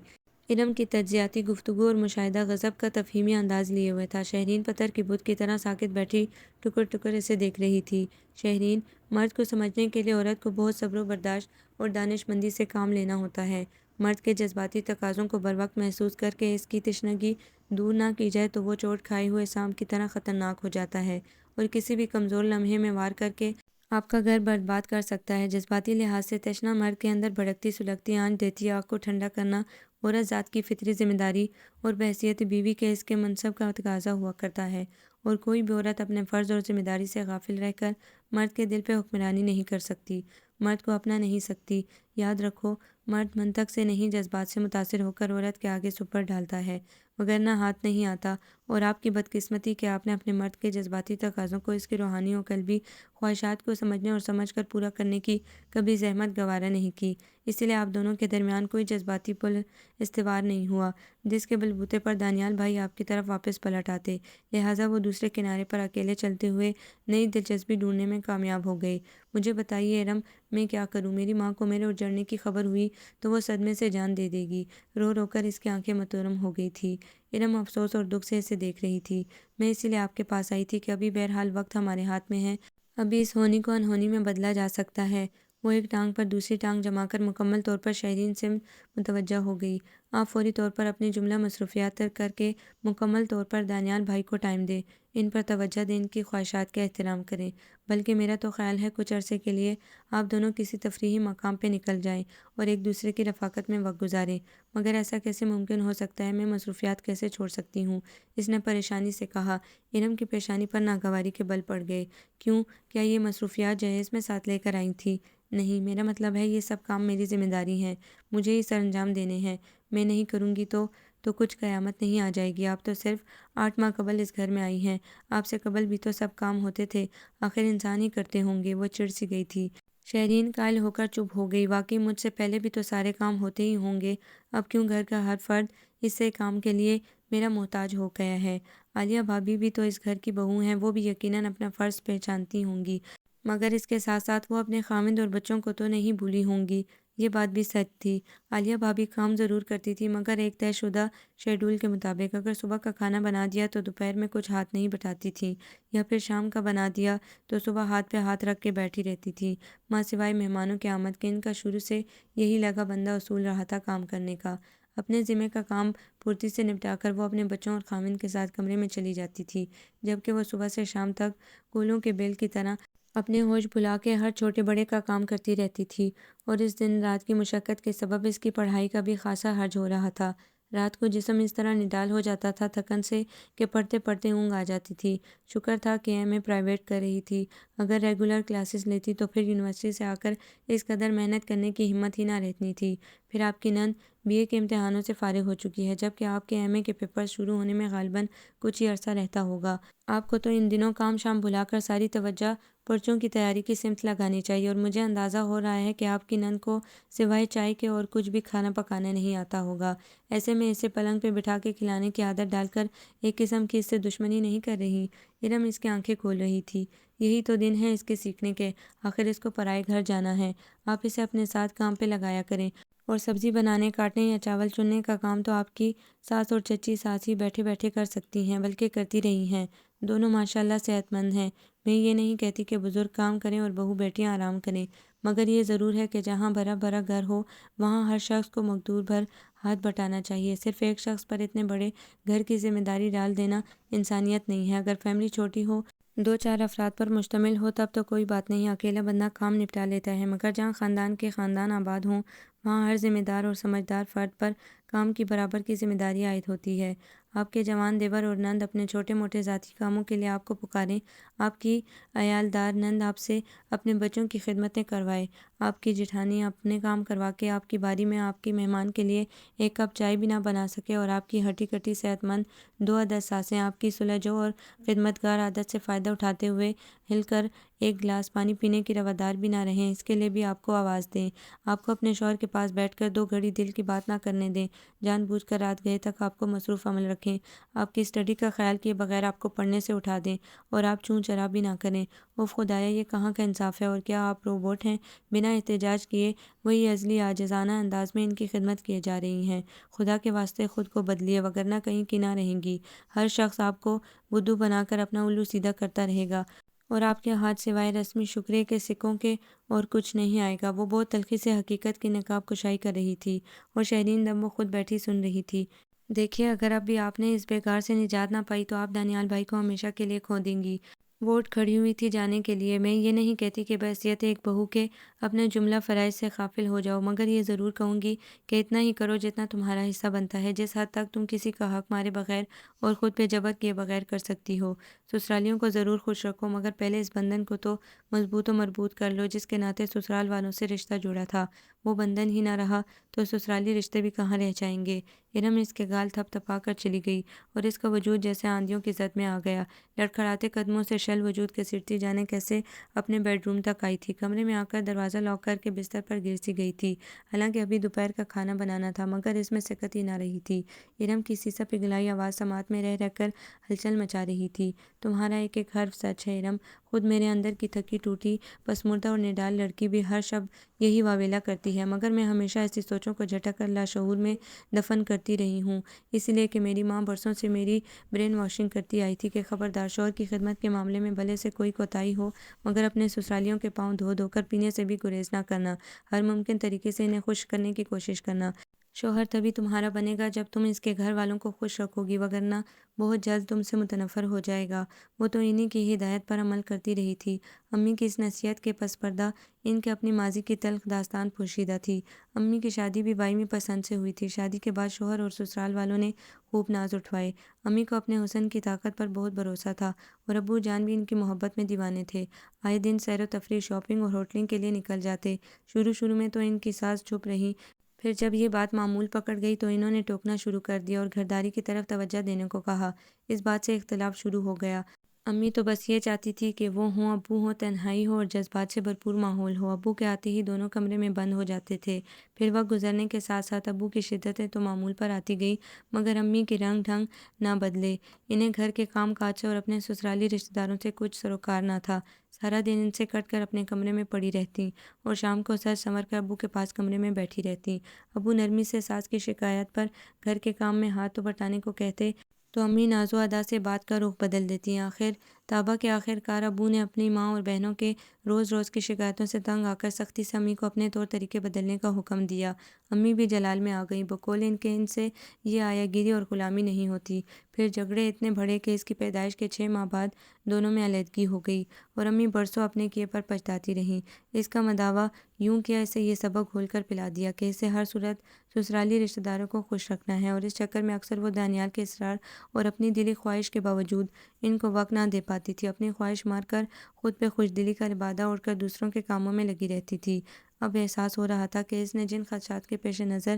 ارم کی تجزیاتی گفتگو اور مشاہدہ غضب کا تفہیمی انداز لیے ہوئے تھا۔ شہرین پتھر کی بت کی طرح ساکت بیٹھی ٹکر ٹکر اسے دیکھ رہی تھی۔ شہرین، مرد کو سمجھنے کے لیے عورت کو بہت صبر و برداشت اور دانش مندی سے کام لینا ہوتا ہے۔ مرد کے جذباتی تقاضوں کو بروقت محسوس کر کے اس کی تشنگی دور نہ کی جائے تو وہ چوٹ کھائے ہوئے سانپ کی طرح خطرناک ہو جاتا ہے اور کسی بھی کمزور لمحے میں وار کر کے آپ کا گھر برباد کر سکتا ہے۔ جذباتی لحاظ سے تشنا مرد کے اندر بھڑکتی سلگتی آنچ دیتی آگ کو ٹھنڈا کرنا عورت ذات کی فطری ذمہ داری اور بحیثیت بیوی کے اس کے منصب کا تقاضا ہوا کرتا ہے، اور کوئی بھی عورت اپنے فرض اور ذمہ داری سے غافل رہ کر مرد کے دل پہ حکمرانی نہیں کر سکتی، مرد کو اپنا نہیں سکتی۔ یاد رکھو، مرد منطق سے نہیں جذبات سے متاثر ہو کر عورت کے آگے سپر ڈالتا ہے، وگرنہ ہاتھ نہیں آتا۔ اور آپ کی بدقسمتی کہ آپ نے اپنے مرد کے جذباتی تقاضوں کو اس کی روحانی و قلبی خواہشات کو سمجھنے اور سمجھ کر پورا کرنے کی کبھی زحمت گوارا نہیں کی، اسی لیے آپ دونوں کے درمیان کوئی جذباتی پل استوار نہیں ہوا جس کے بلبوتے پر دانیال بھائی آپ کی طرف واپس پلٹ آتے۔ لہٰذا وہ دوسرے کنارے پر اکیلے چلتے ہوئے نئی دلچسپی ڈھونڈنے میں کامیاب ہو گئے۔ مجھے بتائیے ارم، میں کیا کروں؟ میری ماں کو میرے اجڑنے کی خبر ہوئی تو وہ صدمے سے جان دے دے گی۔ رو رو کر اس کی آنکھیں متورم ہو گئی تھی۔ ارم افسوس اور دکھ سے اسے دیکھ رہی تھی۔ میں اسی لیے آپ کے پاس آئی تھی کہ ابھی بہرحال وقت ہمارے ہاتھ میں ہے، ابھی اس ہونی کو انہونی میں بدلا جا سکتا ہے۔ وہ ایک ٹانگ پر دوسری ٹانگ جما کر مکمل طور پر شہرین سے متوجہ ہو گئی۔ آپ فوری طور پر اپنی جملہ مصروفیات ترک کر کے مکمل طور پر دانیال بھائی کو ٹائم دیں، ان پر توجہ دیں، ان کی خواہشات کا احترام کریں۔ بلکہ میرا تو خیال ہے کچھ عرصے کے لیے آپ دونوں کسی تفریحی مقام پہ نکل جائیں اور ایک دوسرے کی رفاقت میں وقت گزاریں۔ مگر ایسا کیسے ممکن ہو سکتا ہے؟ میں مصروفیات کیسے چھوڑ سکتی ہوں؟ اس نے پریشانی سے کہا۔ ارم کی پیشانی پر ناگواری کے بل پڑ گئے۔ کیوں؟ کیا یہ مصروفیات جہیز میں ساتھ لے کر آئی تھی؟ نہیں، میرا مطلب ہے یہ سب کام میری ذمہ داری ہیں، مجھے ہی سر انجام دینے ہیں۔ میں نہیں کروں گی تو کچھ قیامت نہیں آ جائے گی۔ آپ تو صرف 8 ماہ قبل اس گھر میں آئی ہیں، آپ سے قبل بھی تو سب کام ہوتے تھے، آخر انسان ہی کرتے ہوں گے۔ وہ چڑ سی گئی تھی۔ شہرین قائل ہو کر چپ ہو گئی۔ واقعی مجھ سے پہلے بھی تو سارے کام ہوتے ہی ہوں گے، اب کیوں گھر کا ہر فرد اس سے کام کے لیے میرا محتاج ہو گیا ہے؟ عالیہ بھابی بھی تو اس گھر کی بہو ہیں، وہ بھی یقیناً اپنا فرض پہچانتی ہوں گی، مگر اس کے ساتھ ساتھ وہ اپنے خاوند اور بچوں کو تو نہیں بھولی ہوں گی۔ یہ بات بھی سچ تھی۔ عالیہ بھابی کام ضرور کرتی تھی، مگر ایک طے شدہ شیڈول کے مطابق۔ اگر صبح کا کھانا بنا دیا تو دوپہر میں کچھ ہاتھ نہیں بٹاتی تھیں، یا پھر شام کا بنا دیا تو صبح ہاتھ پہ ہاتھ رکھ کے بیٹھی رہتی تھی۔ ماں سوائے مہمانوں کی آمد کے ان کا شروع سے یہی لگا بندہ اصول رہا تھا کام کرنے کا۔ اپنے ذمے کا کام پھرتی سے نپٹا کر وہ اپنے بچوں اور خاوند کے ساتھ کمرے میں چلی جاتی تھی، جبکہ وہ صبح سے شام تک کولوں کے بیل کی طرح اپنے ہوش بھلا کے ہر چھوٹے بڑے کا کام کرتی رہتی تھی، اور اس دن رات کی مشقت کے سبب اس کی پڑھائی کا بھی خاصا حرج ہو رہا تھا۔ رات کو جسم اس طرح نڈال ہو جاتا تھا تھکن سے کہ پڑھتے پڑھتے اونگ آ جاتی تھی۔ شکر تھا کہ ایم اے پرائیویٹ کر رہی تھی، اگر ریگولر کلاسز لیتی تو پھر یونیورسٹی سے آ کر اس قدر محنت کرنے کی ہمت ہی نہ رہتی تھی۔ پھر آپ کی نند بی اے کے امتحانوں سے فارغ ہو چکی ہے، جبکہ آپ کے ایم اے کے پیپرز شروع ہونے میں غالباً کچھ ہی عرصہ رہتا ہوگا۔ آپ کو تو ان دنوں کام شام بھلا کر ساری توجہ پرچوں کی تیاری کی سمت لگانی چاہیے، اور مجھے اندازہ ہو رہا ہے کہ آپ کی نند کو سوائے چائے کے اور کچھ بھی کھانا پکانا نہیں آتا ہوگا۔ ایسے میں اسے پلنگ پہ بٹھا کے کھلانے کی عادت ڈال کر ایک قسم کی اس سے دشمنی نہیں کر رہی؟ ارم اس کی آنکھیں کھول رہی تھی۔ یہی تو دن ہیں اس کے سیکھنے کے، آخر اس کو پرائے گھر جانا ہے۔ آپ اسے اپنے ساتھ کام پہ لگایا کریں، اور سبزی بنانے، کاٹنے یا چاول چننے کا کام تو آپ کی ساس اور چچی ساس ہی بیٹھے بیٹھے کر سکتی ہیں، بلکہ کرتی رہی ہیں۔ دونوں ماشاءاللہ صحت مند ہیں۔ میں یہ نہیں کہتی کہ بزرگ کام کریں اور بہو بیٹیاں آرام کریں، مگر یہ ضرور ہے کہ جہاں بھرا بھرا گھر ہو وہاں ہر شخص کو مقدور بھر ہاتھ بٹانا چاہیے۔ صرف ایک شخص پر اتنے بڑے گھر کی ذمہ داری ڈال دینا انسانیت نہیں ہے۔ اگر فیملی چھوٹی ہو، دو چار افراد پر مشتمل ہو، تب تو کوئی بات نہیں، اکیلا بندہ کام نپٹا لیتا ہے، مگر جہاں خاندان کے خاندان آباد ہوں وہاں ہر ذمہ دار اور سمجھدار فرد پر کام کی برابر کی ذمہ داری عائد ہوتی ہے۔ آپ کے جوان دیور اور نند اپنے چھوٹے موٹے ذاتی کاموں کے لیے آپ کو پکاریں، آپ کی عیالدار نند آپ سے اپنے بچوں کی خدمتیں کروائے، آپ کی جیٹھانی اپنے کام کروا کے آپ کی باری میں آپ کی مہمان کے لیے ایک کپ چائے بھی نہ بنا سکے، اور آپ کی ہٹی کٹی صحت مند دو عدد ساسیں آپ کی سلجھو اور خدمتگار عادت سے فائدہ اٹھاتے ہوئے ہل کر ایک گلاس پانی پینے کی روادار بھی نہ رہیں، اس کے لیے بھی آپ کو آواز دیں۔ آپ کو اپنے شوہر کے پاس بیٹھ کر دو گھڑی دل کی بات نہ کرنے دیں، جان بوجھ کر رات گئے تک آپ کو مصروف عمل رکھیں، آپ کی اسٹڈی کا خیال کیے بغیر آپ کو پڑھنے سے اٹھا دیں، اور آپ چوں چرا بھی نہ کریں۔ اوف خدایا، یہ کہاں کا انصاف ہے، اور کیا آپ روبوٹ ہیں؟ بنا احتجاج کیے وہی ازلی عاجزانہ انداز میں ان کی خدمت کیے جا رہی ہیں۔ خدا کے واسطے خود کو بدلیے، وگرنہ کہیں کی نہ رہیں گی۔ ہر شخص آپ کو بدھو بنا کر اپنا الو سیدھا کرتا رہے گا، اور آپ کے ہاتھ سوائے رسمی شکریہ کے سکوں کے اور کچھ نہیں آئے گا۔ وہ بہت تلخی سے حقیقت کی نقاب کشائی کر رہی تھی، اور شہرین دم وہ خود بیٹھی سن رہی تھی۔ دیکھیے، اگر اب بھی آپ نے اس بیگار سے نجات نہ پائی تو آپ دانیال بھائی کو ہمیشہ کے لیے کھو دیں گی۔ وہ اٹھ کھڑی ہوئی تھی جانے کے لیے۔ میں یہ نہیں کہتی کہ بحیثیت ایک بہو کے اپنے جملہ فرائض سے غافل ہو جاؤ، مگر یہ ضرور کہوں گی کہ اتنا ہی کرو جتنا تمہارا حصہ بنتا ہے، جس حد تک تم کسی کا حق مارے بغیر اور خود پہ جبر کیے بغیر کر سکتی ہو۔ سسرالیوں کو ضرور خوش رکھو، مگر پہلے اس بندھن کو تو مضبوط و مربوط کر لو جس کے ناطے سسرال والوں سے رشتہ جڑا تھا۔ وہ بندھن ہی نہ رہا تو سسرالی رشتے بھی کہاں رہ جائیں گے۔ ارم اس کے گال تھپ تھپا کر چلی گئی، اور اس کا وجود جیسے آندھیوں کی زد میں آ گیا۔ لڑکھڑاتے قدموں سے شل وجود گھسیٹتی جانے کیسے اپنے بیڈ روم تک آئی تھی۔ کمرے میں آ کر دروازہ لاک کر کے بستر پر گر سی گئی تھی۔ حالانکہ ابھی دوپہر کا کھانا بنانا تھا، مگر اس میں سکت ہی نہ رہی تھی۔ ارم کی سیسا پگھلائی آواز سماعت میں رہ رہ کر ہلچل مچا رہی تھی۔ تمہارا ایک ایک حرف سچ ہے ارم، خود میرے اندر کی تھکی ٹوٹی پسماردہ اور نڈال لڑکی بھی ہر شب یہی واویلا کرتی ہے، مگر میں ہمیشہ ایسی سوچوں کو جھٹک کر لاشعور میں دفن کرتی رہی ہوں، اس لیے کہ میری ماں برسوں سے میری برین واشنگ کرتی آئی تھی کہ خبردار، شوہر کی خدمت کے معاملے میں بھلے سے کوئی کوتاہی ہو مگر اپنے سسرالیوں کے پاؤں دھو دھو کر پینے سے بھی گریز نہ کرنا، ہر ممکن طریقے سے انہیں خوش کرنے کی کوشش کرنا۔ شوہر تبھی تمہارا بنے گا جب تم اس کے گھر والوں کو خوش رکھو گی، وگرنہ بہت جلد تم سے متنفر ہو جائے گا۔ وہ تو انہی کی ہدایت پر عمل کرتی رہی تھی۔ امی کی اس نصیحت کے پس پردہ ان کے اپنی ماضی کی تلخ داستان پوشیدہ تھی۔ امی کی شادی بھی بائی پسند سے ہوئی تھی۔ شادی کے بعد شوہر اور سسرال والوں نے خوب ناز اٹھوائے۔ امی کو اپنے حسن کی طاقت پر بہت بھروسہ تھا، اور ابو جان بھی ان کی محبت میں دیوانے تھے۔ آئے دن سیر و تفریح، شاپنگ اور ہوٹلنگ کے لیے نکل جاتے۔ شروع میں تو ان کی ساس چپ رہی، پھر جب یہ بات معمول پکڑ گئی تو انہوں نے ٹوکنا شروع کر دیا اور گھرداری کی طرف توجہ دینے کو کہا۔ اس بات سے اختلاف شروع ہو گیا۔ امی تو بس یہ چاہتی تھی کہ وہ ہوں، ابو ہوں، تنہائی ہو اور جذبات سے بھرپور ماحول ہو۔ ابو کے آتے ہی دونوں کمرے میں بند ہو جاتے تھے۔ پھر وقت گزرنے کے ساتھ ساتھ ابو کی شدتیں تو معمول پر آتی گئی، مگر امی کے رنگ ڈھنگ نہ بدلے۔ انہیں گھر کے کام کاج سے اور اپنے سسرالی رشتہ داروں سے کچھ سروکار نہ تھا۔ سارا دن ان سے کٹ کر اپنے کمرے میں پڑی رہتیں، اور شام کو سج سنور کر ابو کے پاس کمرے میں بیٹھی رہتیں۔ ابو نرمی سے ساس کی شکایت پر گھر کے کام میں ہاتھ تو بٹانے کو کہتے تو امی ناز و ادا سے بات کا رخ بدل دیتی۔ آخر تابہ کے آخر کار ابو نے اپنی ماں اور بہنوں کے روز روز کی شکایتوں سے تنگ آ کر سختی سے امی کو اپنے طور طریقے بدلنے کا حکم دیا۔ امی بھی جلال میں آ گئیں، بقول ان کے ان سے یہ آیا گیری اور غلامی نہیں ہوتی۔ پھر جھگڑے اتنے بڑھے کہ اس کی پیدائش کے 6 ماہ بعد دونوں میں علیحدگی ہو گئی، اور امی برسوں اپنے کیے پر پچھتاتی رہیں۔ اس کا مداوا یوں کیا، اسے یہ سبق گھول کر پلا دیا کہ اسے ہر صورت سسرالی رشتہ داروں کو خوش رکھنا ہے، اور اس چکر میں اکثر وہ دانیال کے اصرار اور اپنی دلی خواہش کے باوجود ان کو وقت نہ دے پاتی تھی۔ اپنی خواہش مار کر خود پہ خوش دلی کا لبادہ اوڑھ کر دوسروں کے کاموں میں لگی رہتی تھی۔ اب احساس ہو رہا تھا کہ اس نے جن خدشات کے پیش نظر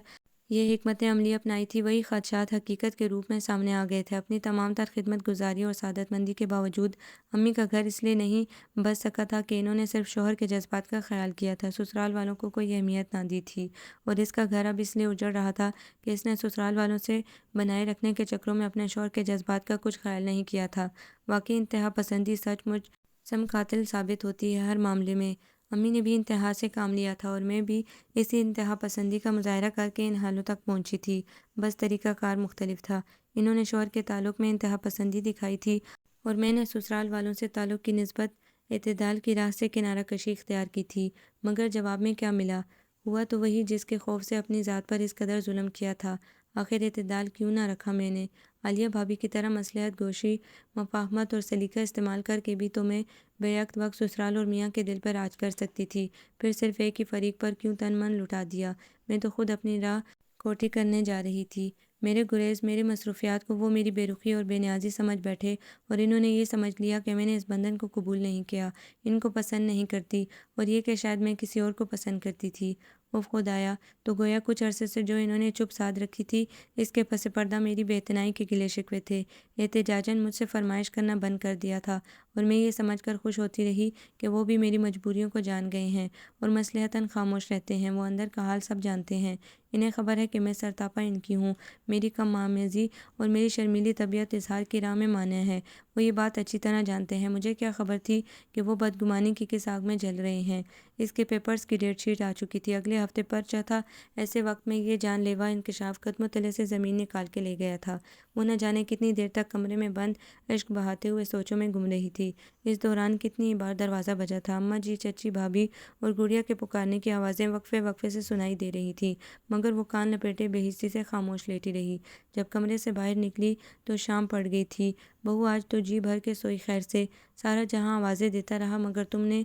یہ حکمت عملی اپنائی تھی، وہی خدشات حقیقت کے روپ میں سامنے آ گئے تھے۔ اپنی تمام تر خدمت گزاری اور سعادت مندی کے باوجود امی کا گھر اس لیے نہیں بچ سکا تھا کہ انہوں نے صرف شوہر کے جذبات کا خیال کیا تھا، سسرال والوں کو کوئی اہمیت نہ دی تھی، اور اس کا گھر اب اس لیے اجڑ رہا تھا کہ اس نے سسرال والوں سے بنائے رکھنے کے چکروں میں اپنے شوہر کے جذبات کا کچھ خیال نہیں کیا تھا۔ واقعی انتہا پسندی سچ مچ سم قاتل ثابت ہوتی ہے ہر معاملے میں۔ امی نے بھی انتہا سے کام لیا تھا، اور میں بھی اسی انتہا پسندی کا مظاہرہ کر کے ان حالوں تک پہنچی تھی، بس طریقہ کار مختلف تھا۔ انہوں نے شوہر کے تعلق میں انتہا پسندی دکھائی تھی، اور میں نے سسرال والوں سے تعلق کی نسبت اعتدال کی راہ سے کنارہ کشی اختیار کی تھی، مگر جواب میں کیا ملا؟ ہوا تو وہی جس کے خوف سے اپنی ذات پر اس قدر ظلم کیا تھا۔ آخر اعتدال کیوں نہ رکھا میں نے؟ عالیہ بھابی کی طرح مصلحت گوشی، مفاہمت اور سلیقہ استعمال کر کے بھی تو میں بیک وقت سسرال اور میاں کے دل پر راج کر سکتی تھی، پھر صرف ایک ہی فریق پر کیوں تن من لٹا دیا؟ میں تو خود اپنی راہ کوٹی کرنے جا رہی تھی۔ میرے گریز، میرے مصروفیات کو وہ میری بے رخی اور بے نیازی سمجھ بیٹھے، اور انہوں نے یہ سمجھ لیا کہ میں نے اس بندھن کو قبول نہیں کیا، ان کو پسند نہیں کرتی، اور یہ کہ شاید میں کسی اور کو پسند کرتی تھی۔ اف خدایا! تو گویا کچھ عرصے سے جو انہوں نے چپ سادھ رکھی تھی، اس کے پس پردہ میری بے اعتنائی کے گلے شکوے تھے۔ احتجاجاً مجھ سے فرمائش کرنا بند کر دیا تھا، اور میں یہ سمجھ کر خوش ہوتی رہی کہ وہ بھی میری مجبوریوں کو جان گئے ہیں اور مصلحتاً خاموش رہتے ہیں۔ وہ اندر کا حال سب جانتے ہیں، انہیں خبر ہے کہ میں سرتاپا ان کی ہوں، میری کم معامیزی اور میری شرمیلی طبیعت اظہار کی راہ میں مانع ہے۔ وہ یہ بات اچھی طرح جانتے ہیں، مجھے کیا خبر تھی کہ وہ بدگمانی کی کس آگ میں جل رہے ہیں۔ اس کے پیپرز کی ڈیٹ شیٹ آ چکی تھی، اگلے ہفتے پرچہ تھا۔ ایسے وقت میں یہ جان لیوا انکشاف قدموں تلے سے زمین نکال کے لے گیا تھا۔ وہ نہ جانے کتنی دیر تک کمرے میں بند اشک بہاتے ہوئے سوچوں میں گم رہی تھی۔ اس دوران کتنی بار دروازہ بجا تھا، اماں جی، چچی، بھابھی اور گڑیا کے پکارنے کی آوازیں وقفے وقفے سے سنائی دے رہی تھیں، مگر وہ کان لپیٹے بے حسی سے خاموش لیٹی رہی۔ جب کمرے سے باہر نکلی تو شام پڑ گئی تھی۔ بہو آج تو جی بھر کے سوئی خیر سے، سارا جہاں آوازیں دیتا رہا مگر تم نے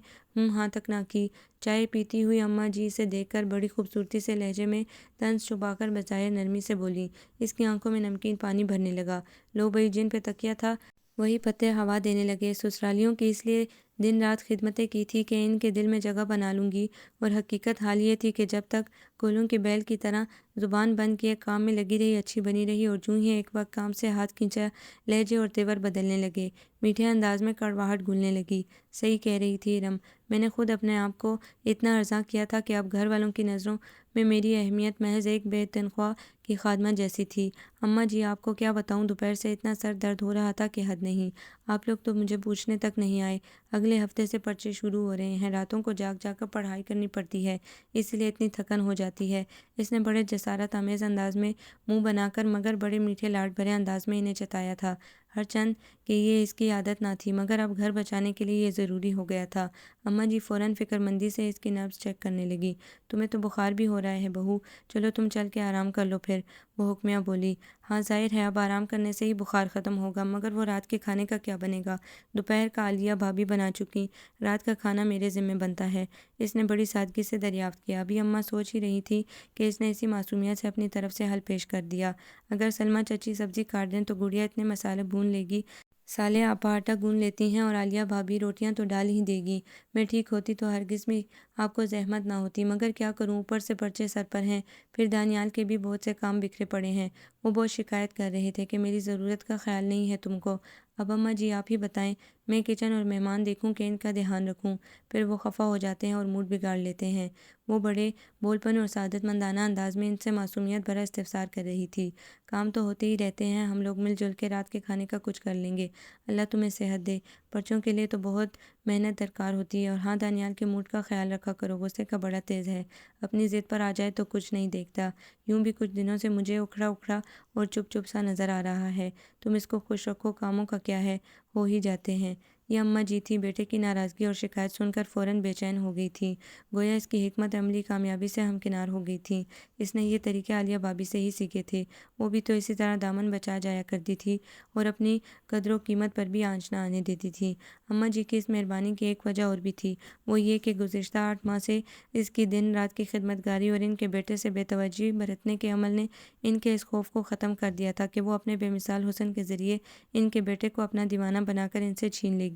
ہاں تک نہ کی۔ چائے پیتی ہوئی اماں جی اسے دیکھ کر بڑی خوبصورتی سے لہجے میں طنز چبا کر بظاہر نرمی سے بولی۔ اس کی آنکھوں میں نمکین پانی بھرنے لگا۔ لو بھئی، جن پہ تکیہ تھا وہی پتے ہوا دینے لگے۔ سسرالیوں کی اس لیے دن رات خدمتیں کی تھی کہ ان کے دل میں جگہ بنا لوں گی، اور حقیقت حال یہ تھی کہ جب تک کولوں کی بیل کی طرح زبان بند کیے کام میں لگی رہی، اچھی بنی رہی، اور جوں ہی ایک وقت کام سے ہاتھ کھینچا، لہجے اور تیور بدلنے لگے، میٹھے انداز میں کڑواہٹ گھلنے لگی۔ صحیح کہہ رہی تھی ارم، میں نے خود اپنے آپ کو اتنا ارزاں کیا تھا کہ اب گھر والوں کی نظروں میں میری اہمیت محض ایک بے تنخواہ کی خادمہ جیسی تھی۔ اماں جی، آپ کو کیا بتاؤں، دوپہر سے اتنا سر درد ہو رہا تھا کہ حد نہیں۔ آپ لوگ تو مجھے پوچھنے تک نہیں آئے۔ اگلے ہفتے سے پرچے شروع ہو رہے ہیں، راتوں کو جاگ جاگ کر پڑھائی کرنی پڑتی ہے، اس لیے اتنی تھکن ہو جاتی ہے۔ اس نے بڑے جسارت آمیز انداز میں منہ بنا کر مگر بڑے میٹھے لاڈ بھرے انداز میں انہیں چتایا تھا، ہرچند کہ یہ اس کی عادت نہ تھی، مگر اب گھر بچانے کے لیے یہ ضروری ہو گیا تھا۔ اماں جی فوراً فکر مندی سے اس کی نبض چیک کرنے لگی۔ تمہیں تو بخار بھی ہو رہا ہے بہو، چلو تم چل کے آرام کر لو پھر۔ وہ حکمیہ بولی۔ ہاں ظاہر ہے اب آرام کرنے سے ہی بخار ختم ہوگا، مگر وہ رات کے کھانے کا کیا بنے گا؟ دوپہر کا عالیہ بھابی بنا چکی، رات کا کھانا میرے ذمہ بنتا ہے، اس نے بڑی سادگی سے دریافت کیا۔ ابھی اماں سوچ ہی رہی تھی کہ اس نے اسی معصومیت سے اپنی طرف سے حل پیش کر دیا۔ اگر سلمیٰ چچی سبزی کاٹ دیں تو گڑیا اتنے مسالے بھون لے گی، سالے آپا آٹا گوندھ لیتی ہیں، اور عالیہ بھابی روٹیاں تو ڈال ہی دے گی۔ میں ٹھیک ہوتی تو ہرگز بھی آپ کو زحمت نہ ہوتی، مگر کیا کروں، اوپر سے پرچے سر پر ہیں، پھر دانیال کے بھی بہت سے کام بکھرے پڑے ہیں۔ وہ بہت شکایت کر رہے تھے کہ میری ضرورت کا خیال نہیں ہے تم کو۔ اب اماں جی آپ ہی بتائیں، میں کچن اور مہمان دیکھوں کہ ان کا دھیان رکھوں؟ پھر وہ خفا ہو جاتے ہیں اور موڈ بگاڑ لیتے ہیں۔ وہ بڑے بول پن اور سعادت مندانہ انداز میں ان سے معصومیت بھرا استفسار کر رہی تھی۔ کام تو ہوتے ہی رہتے ہیں، ہم لوگ مل جل کے رات کے کھانے کا کچھ کر لیں گے، اللہ تمہیں صحت دے۔ پرچوں کے لیے تو بہت محنت درکار ہوتی ہے، اور ہاں دانیال کے موڈ کا خیال رکھا کرو، غصے کا بڑا تیز ہے، اپنی ضد پر آ جائے تو کچھ نہیں دیکھتا۔ یوں بھی کچھ دنوں سے مجھے اکھڑا اکھڑا اور چپ چپ سا نظر آ رہا ہے۔ تم اس کو خوش رکھو، کاموں کا کیا ہے، ہو ہی جاتے ہیں۔ یہ اماں جی تھی، بیٹے کی ناراضگی اور شکایت سن کر فوراً بے چین ہو گئی تھیں، گویا اس کی حکمت عملی کامیابی سے ہمکنار ہو گئی تھیں۔ اس نے یہ طریقے عالیہ بھابی سے ہی سیکھے تھے، وہ بھی تو اسی طرح دامن بچا جایا کرتی تھی اور اپنی قدر و قیمت پر بھی آنچ نہ آنے دیتی تھی۔ اماں جی کی اس مہربانی کی ایک وجہ اور بھی تھی، وہ یہ کہ گزشتہ 8 ماہ سے اس کی دن رات کی خدمت گاری اور ان کے بیٹے سے بے توجہی برتنے کے عمل نے ان کے اس خوف کو ختم کر دیا تھا کہ وہ اپنے بے مثال حسن کے ذریعے ان کے بیٹے کو اپنا دیوانہ بنا کر ان سے چھین لے گی۔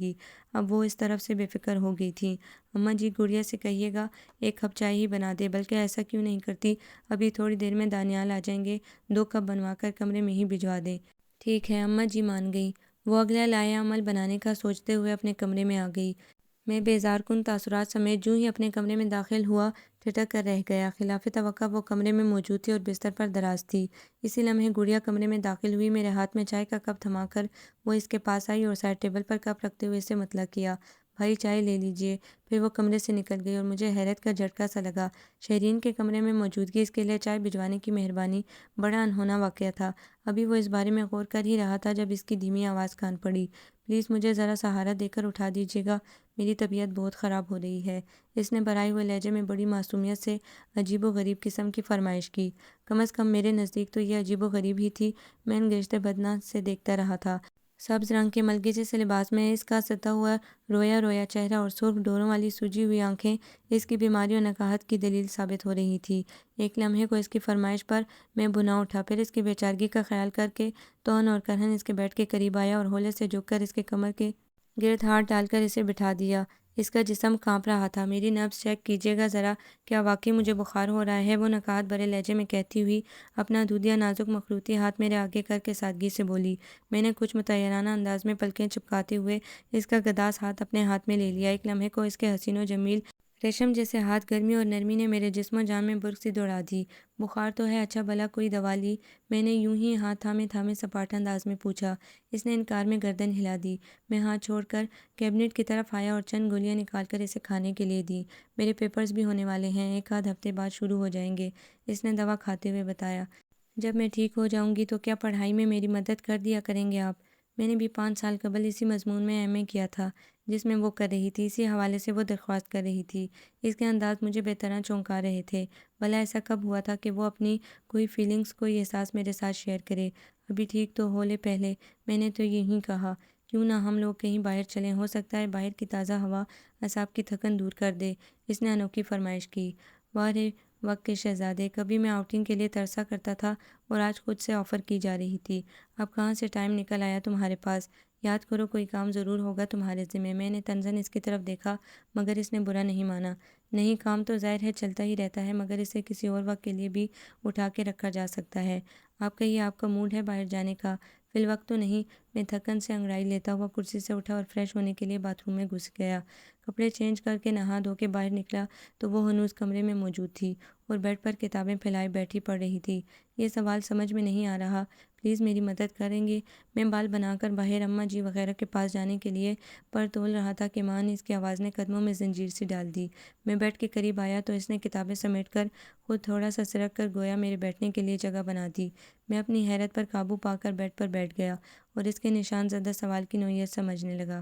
اب وہ اس طرف سے بے فکر ہو گئی تھیں۔ اماں جی، گڑیا سے کہیے گا 1 کپ چائے ہی بنا دے، بلکہ ایسا کیوں نہیں کرتی، ابھی تھوڑی دیر میں دانیال آ جائیں گے، 2 کپ بنوا کر کمرے میں ہی بھجوا دیں۔ ٹھیک ہے، اماں جی مان گئی۔ وہ اگلا لائحہ عمل بنانے کا سوچتے ہوئے اپنے کمرے میں آ گئی۔ میں بیزار کن تاثرات سمیت جوں ہی اپنے کمرے میں داخل ہوا، ٹھٹک کر رہ گیا۔ خلاف توقع وہ کمرے میں موجود تھی اور بستر پر دراز تھی۔ اسی لمحے گڑیا کمرے میں داخل ہوئی، میرے ہاتھ میں چائے کا کپ تھما کر وہ اس کے پاس آئی اور سائڈ ٹیبل پر کپ رکھتے ہوئے اسے مطلع کیا، بھائی چائے لے لیجئے۔ پھر وہ کمرے سے نکل گئی اور مجھے حیرت کا جھٹکا سا لگا۔ شہرین کے کمرے میں موجودگی، اس کے لیے چائے بھجوانے کی مہربانی، بڑا انہونا واقعہ تھا۔ ابھی وہ اس بارے میں غور کر ہی رہا تھا جب اس کی دھیمی آواز کان پڑی، پلیز مجھے ذرا سہارا دے کر اٹھا دیجیے گا، میری طبیعت بہت خراب ہو رہی ہے۔ اس نے بھرائے ہوئے لہجے میں بڑی معصومیت سے عجیب و غریب قسم کی فرمائش کی۔ کم از کم میرے نزدیک تو یہ عجیب و غریب ہی تھی۔ میں ان گشتے بدناں سے دیکھتا رہا تھا۔ سبز رنگ کے ملگے جیسے لباس میں اس کا ستا ہوا رویا رویا چہرہ اور سرخ ڈوروں والی سوجی ہوئی آنکھیں اس کی بیماری اور نکاہت کی دلیل ثابت ہو رہی تھی۔ ایک لمحے کو اس کی فرمائش پر میں بھونا اٹھا، پھر اس کی بے چارگی کا خیال کر کے توہن اور کرہن اس کے بیڈ کے قریب آیا اور ہولے سے جھک کر اس کے کمر کے گرد ہاتھ ڈال کر اسے بٹھا دیا۔ اس کا جسم کانپ رہا تھا۔ میری نبض چیک کیجیے گا ذرا، کیا واقعی مجھے بخار ہو رہا ہے؟ وہ نکاہت بھرے لہجے میں کہتی ہوئی اپنا دودھیا نازک مخروطی ہاتھ میرے آگے کر کے سادگی سے بولی۔ میں نے کچھ متحیرانہ انداز میں پلکیں چپکاتے ہوئے اس کا گداز ہاتھ اپنے ہاتھ میں لے لیا۔ ایک لمحے کو اس کے حسین و جمیل ریشم جیسے ہاتھ گرمی اور نرمی نے میرے جسم و جان میں برق سی دوڑا دی۔ بخار تو ہے، اچھا بھلا کوئی دوا لی؟ میں نے یوں ہی ہاتھ تھامے تھامے سپاٹ انداز میں پوچھا۔ اس نے انکار میں گردن ہلا دی۔ میں ہاتھ چھوڑ کر کیبنٹ کی طرف آیا اور چند گولیاں نکال کر اسے کھانے کے لیے دیں۔ میرے پیپرز بھی ہونے والے ہیں، ایک آدھ ہفتے بعد شروع ہو جائیں گے، اس نے دوا کھاتے ہوئے بتایا۔ جب میں ٹھیک ہو جاؤں گی تو کیا پڑھائی میں میری مدد کر دیا کریں گے آپ؟ میں نے بھی 5 سال قبل اسی مضمون میں ایم اے کیا تھا جس میں وہ کر رہی تھی، اسی حوالے سے وہ درخواست کر رہی تھی۔ اس کے انداز مجھے بے طرح چونکا رہے تھے۔ بھلا ایسا کب ہوا تھا کہ وہ اپنی کوئی فیلنگز، کوئی احساس میرے ساتھ شیئر کرے؟ ابھی ٹھیک تو ہو لے پہلے، میں نے تو یہی کہا، کیوں نہ ہم لوگ کہیں باہر چلیں، ہو سکتا ہے باہر کی تازہ ہوا اعصاب کی تھکن دور کر دے، اس نے انوکھی فرمائش کی۔ واہ رے وقت کے شہزادے، کبھی میں آؤٹنگ کے لیے ترسا کرتا تھا اور آج خود سے آفر کی جا رہی تھی۔ اب کہاں سے ٹائم نکل آیا تمہارے پاس؟ یاد کرو کوئی کام ضرور ہوگا تمہارے ذمہ۔ میں نے تنزن اس کی طرف دیکھا مگر اس نے برا نہیں مانا۔ نہیں، کام تو ظاہر ہے چلتا ہی رہتا ہے مگر اسے کسی اور وقت کے لیے بھی اٹھا کے رکھا جا سکتا ہے۔ آپ کہیے، آپ کا موڈ ہے باہر جانے کا؟ فی الوقت تو نہیں۔ میں تھکن سے انگڑائی لیتا ہوا کرسی سے اٹھا اور فریش ہونے کے لیے باتھ روم میں گھس گیا۔ کپڑے چینج کر کے نہا دھو کے باہر نکلا تو وہ ہنوز کمرے میں موجود تھی اور بیڈ پر کتابیں پھیلائے بیٹھی پڑھ رہی تھی۔ یہ سوال سمجھ میں نہیں آ رہا، پلیز میری مدد کریں گے؟ میں بال بنا کر باہر اماں جی وغیرہ کے پاس جانے کے لیے پر تول رہا تھا کہ ماں نے اس کی آواز نے قدموں میں زنجیر سی ڈال دی۔ میں بیڈ کے قریب آیا تو اس نے کتابیں سمیٹ کر خود تھوڑا سا سرک کر گویا میرے بیٹھنے کے لیے جگہ بنا دی۔ میں اپنی حیرت پر قابو پا کر بیڈ پر بیٹھ گیا اور اس کے نشان زدہ سوال کی نوعیت سمجھنے لگا۔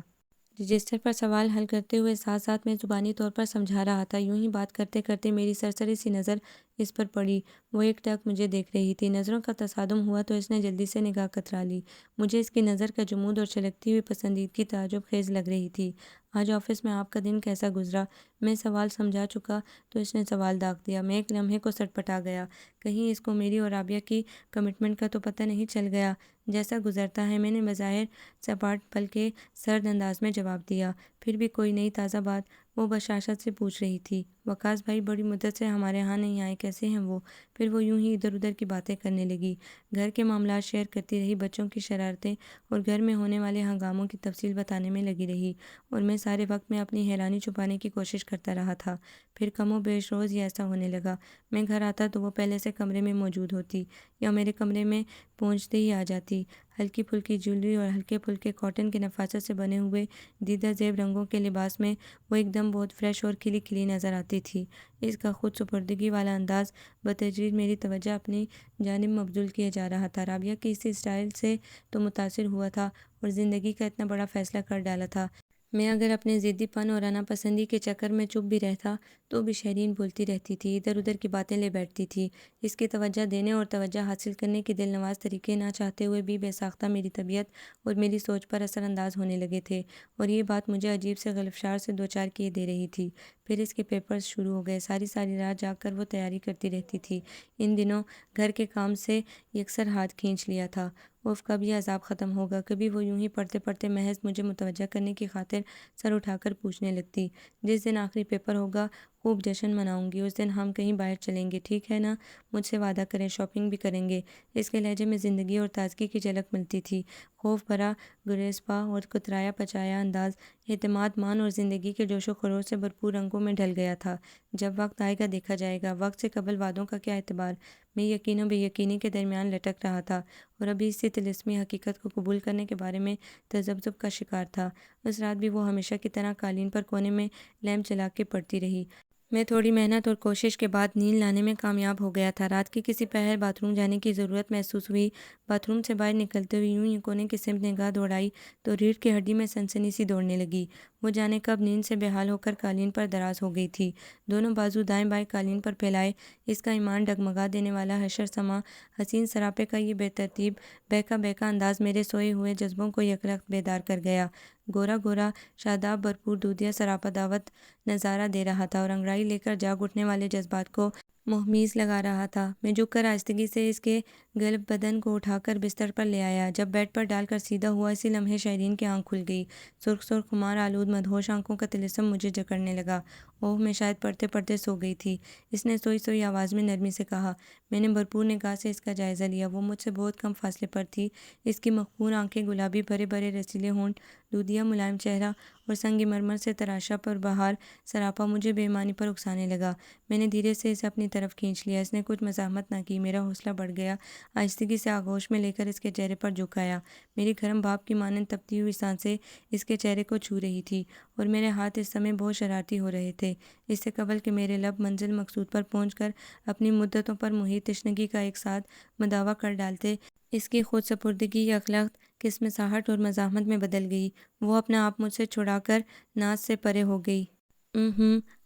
رجسٹر پر سوال حل کرتے ہوئے ساتھ ساتھ میں زبانی طور پر سمجھا رہا تھا۔ یوں ہی بات کرتے کرتے میری سرسری سی نظر اس پر پڑی۔ وہ ایک ٹک مجھے دیکھ رہی تھی۔ نظروں کا تصادم ہوا تو اس نے جلدی سے نگاہ کترا لی۔ مجھے اس کی نظر کا جمود اور چھلکتی ہوئی پسندیدگی تعجب خیز لگ رہی تھی۔ آج آفس میں آپ کا دن کیسا گزرا؟ میں سوال سمجھا چکا تو اس نے سوال داغ دیا۔ میں ایک لمحے کو سٹپٹا گیا، کہیں اس کو میری اور رابعہ کی کمٹمنٹ کا تو پتہ نہیں چل گیا۔ جیسا گزرتا ہے، میں نے بظاہر سپاٹ بلکہ سرد انداز میں جواب دیا۔ پھر بھی کوئی نئی تازہ بات؟ وہ بشاشت سے پوچھ رہی تھی۔ وقاص بھائی بڑی مدت سے ہمارے ہاں نہیں آئے، کیسے ہیں وہ؟ پھر وہ یوں ہی ادھر ادھر کی باتیں کرنے لگی، گھر کے معاملات شیئر کرتی رہی، بچوں کی شرارتیں اور گھر میں ہونے والے ہنگاموں کی تفصیل بتانے میں لگی رہی اور میں سارے وقت میں اپنی حیرانی چھپانے کی کوشش کرتا رہا تھا۔ پھر کم و بیش روز یہ ایسا ہونے لگا، میں گھر آتا تو وہ پہلے سے کمرے میں موجود ہوتی یا میرے کمرے میں پہنچتے ہی آ جاتی۔ ہلکی پھلکی جیولری اور ہلکے پھلکے کاٹن کے نفاست سے بنے ہوئے دیدہ زیب رنگوں کے لباس میں وہ ایک دم بہت فریش اور کھلی کھلی نظر آتی تھی۔ اس کا خود سپردگی والا انداز بتدریج میری توجہ اپنی جانب مبذول کیے جا رہا تھا۔ رابعہ کی اسی اسٹائل سے تو متاثر ہوا تھا اور زندگی کا اتنا بڑا فیصلہ کر ڈالا تھا۔ میں اگر اپنے ضدی پن اور انا پسندی کے چکر میں چپ بھی رہتا تو بھی شیرین بولتی رہتی تھی، ادھر ادھر کی باتیں لے بیٹھتی تھی۔ اس کی توجہ دینے اور توجہ حاصل کرنے کے دل نواز طریقے نہ چاہتے ہوئے بھی بے ساختہ میری طبیعت اور میری سوچ پر اثر انداز ہونے لگے تھے اور یہ بات مجھے عجیب سے غلفشار سے دوچار کیے دے رہی تھی۔ پھر اس کے پیپرز شروع ہو گئے۔ ساری ساری رات جاگ کر وہ تیاری کرتی رہتی تھی۔ ان دنوں گھر کے کام سے یکسر ہاتھ کھینچ لیا تھا۔ اف کب یہ عذاب ختم ہوگا؟ کبھی وہ یوں ہی پڑھتے پڑھتے محض مجھے متوجہ کرنے کی خاطر سر اٹھا کر پوچھنے لگتی، جس دن آخری پیپر ہوگا خوب جشن مناؤں گی، اس دن ہم کہیں باہر چلیں گے، ٹھیک ہے نا؟ مجھ سے وعدہ کریں، شاپنگ بھی کریں گے۔ اس کے لہجے میں زندگی اور تازگی کی جھلک ملتی تھی۔ خوف بھرا گریزپا اور کترایا پچایا انداز اعتماد مان اور زندگی کے جوش و خروش سے بھرپور رنگوں میں ڈھل گیا تھا۔ جب وقت آئے گا دیکھا جائے گا، وقت سے قبل وعدوں کا کیا اعتبار؟ میں یقین و بے یقینی کے درمیان لٹک رہا تھا اور ابھی اسی طلسمی حقیقت کو قبول کرنے کے بارے میں تذبذب کا شکار تھا۔ اس رات بھی وہ ہمیشہ کی طرح قالین پر کونے میں لیمپ جلا کے پڑھتی رہی۔ میں تھوڑی محنت اور کوشش کے بعد نیند لانے میں کامیاب ہو گیا تھا۔ رات کے کسی پہر باتھ روم جانے کی ضرورت محسوس ہوئی۔ باتھ روم سے باہر نکلتے ہوئے یوں ہی کونے کی سمت نگاہ دوڑائی تو ریڑھ کی ہڈی میں سنسنی سی دوڑنے لگی۔ وہ جانے کب نیند سے بحال ہو کر قالین پر دراز ہو گئی تھی، دونوں بازو دائیں بائیں قالین پر پھیلائے۔ اس کا ایمان ڈگمگا دینے والا حشر سما حسین سراپے کا یہ بے ترتیب بہکا بہکا انداز میرے سوئے ہوئے جذبوں کو یکلخت بیدار کر گیا۔ گورا گورا شاداب بھرپور دودھیا سراپا دعوت نظارہ دے رہا تھا اور انگڑائی لے کر جاگ اٹھنے والے جذبات کو مہمیز لگا رہا تھا۔ میں جھک کر آہستگی سے اس کے گلب بدن کو اٹھا کر بستر پر لے آیا۔ جب بیڈ پر ڈال کر سیدھا ہوا، اسی لمحے شہرین کی آنکھ کھل گئی۔ سرخ سرخ خمار آلود مدہوش آنکھوں کا طلسم مجھے جکڑنے لگا۔ اوہ، میں شاید پڑھتے پڑھتے سو گئی تھی، اس نے سوئی سوئی آواز میں نرمی سے کہا۔ میں نے بھرپور نگاہ سے اس کا جائزہ لیا۔ وہ مجھ سے بہت کم فاصلے پر تھی۔ اس کی مخمور آنکھیں، گلابی بھرے بھرے رسیلے ہونٹ، دودھیا ملائم چہرہ اور سنگ مرمر سے تراشا پر بہار سراپا مجھے بے ایمانی پر اکسانے لگا۔ میں نے دھیرے سے اسے اپنی طرف کھینچ لیا۔ اس نے کچھ مزاحمت نہ کی۔ میرا حوصلہ بڑھ گیا۔ آہستگی سے آغوش میں لے کر اس کے چہرے پر جھک آیا۔ میری گرم بھاپ کی مانند تپتی ہوئی سانسیں اس کے چہرے کو چھو رہی تھی اور میرے ہاتھ اس سمے بہت شرارتی ہو رہے تھے۔ اس سے قبل کہ میرے لب منزل مقصود پر پہنچ کر اپنی مدتوں پر محیط تشنگی کا ایک ساتھ مداوا کر ڈالتے، اس کی خود سپردگی یکلخت قسمساہٹ اور مزاحمت میں بدل گئی۔ وہ اپنا آپ مجھ سے چھڑا کر ناز سے پرے ہو گئی۔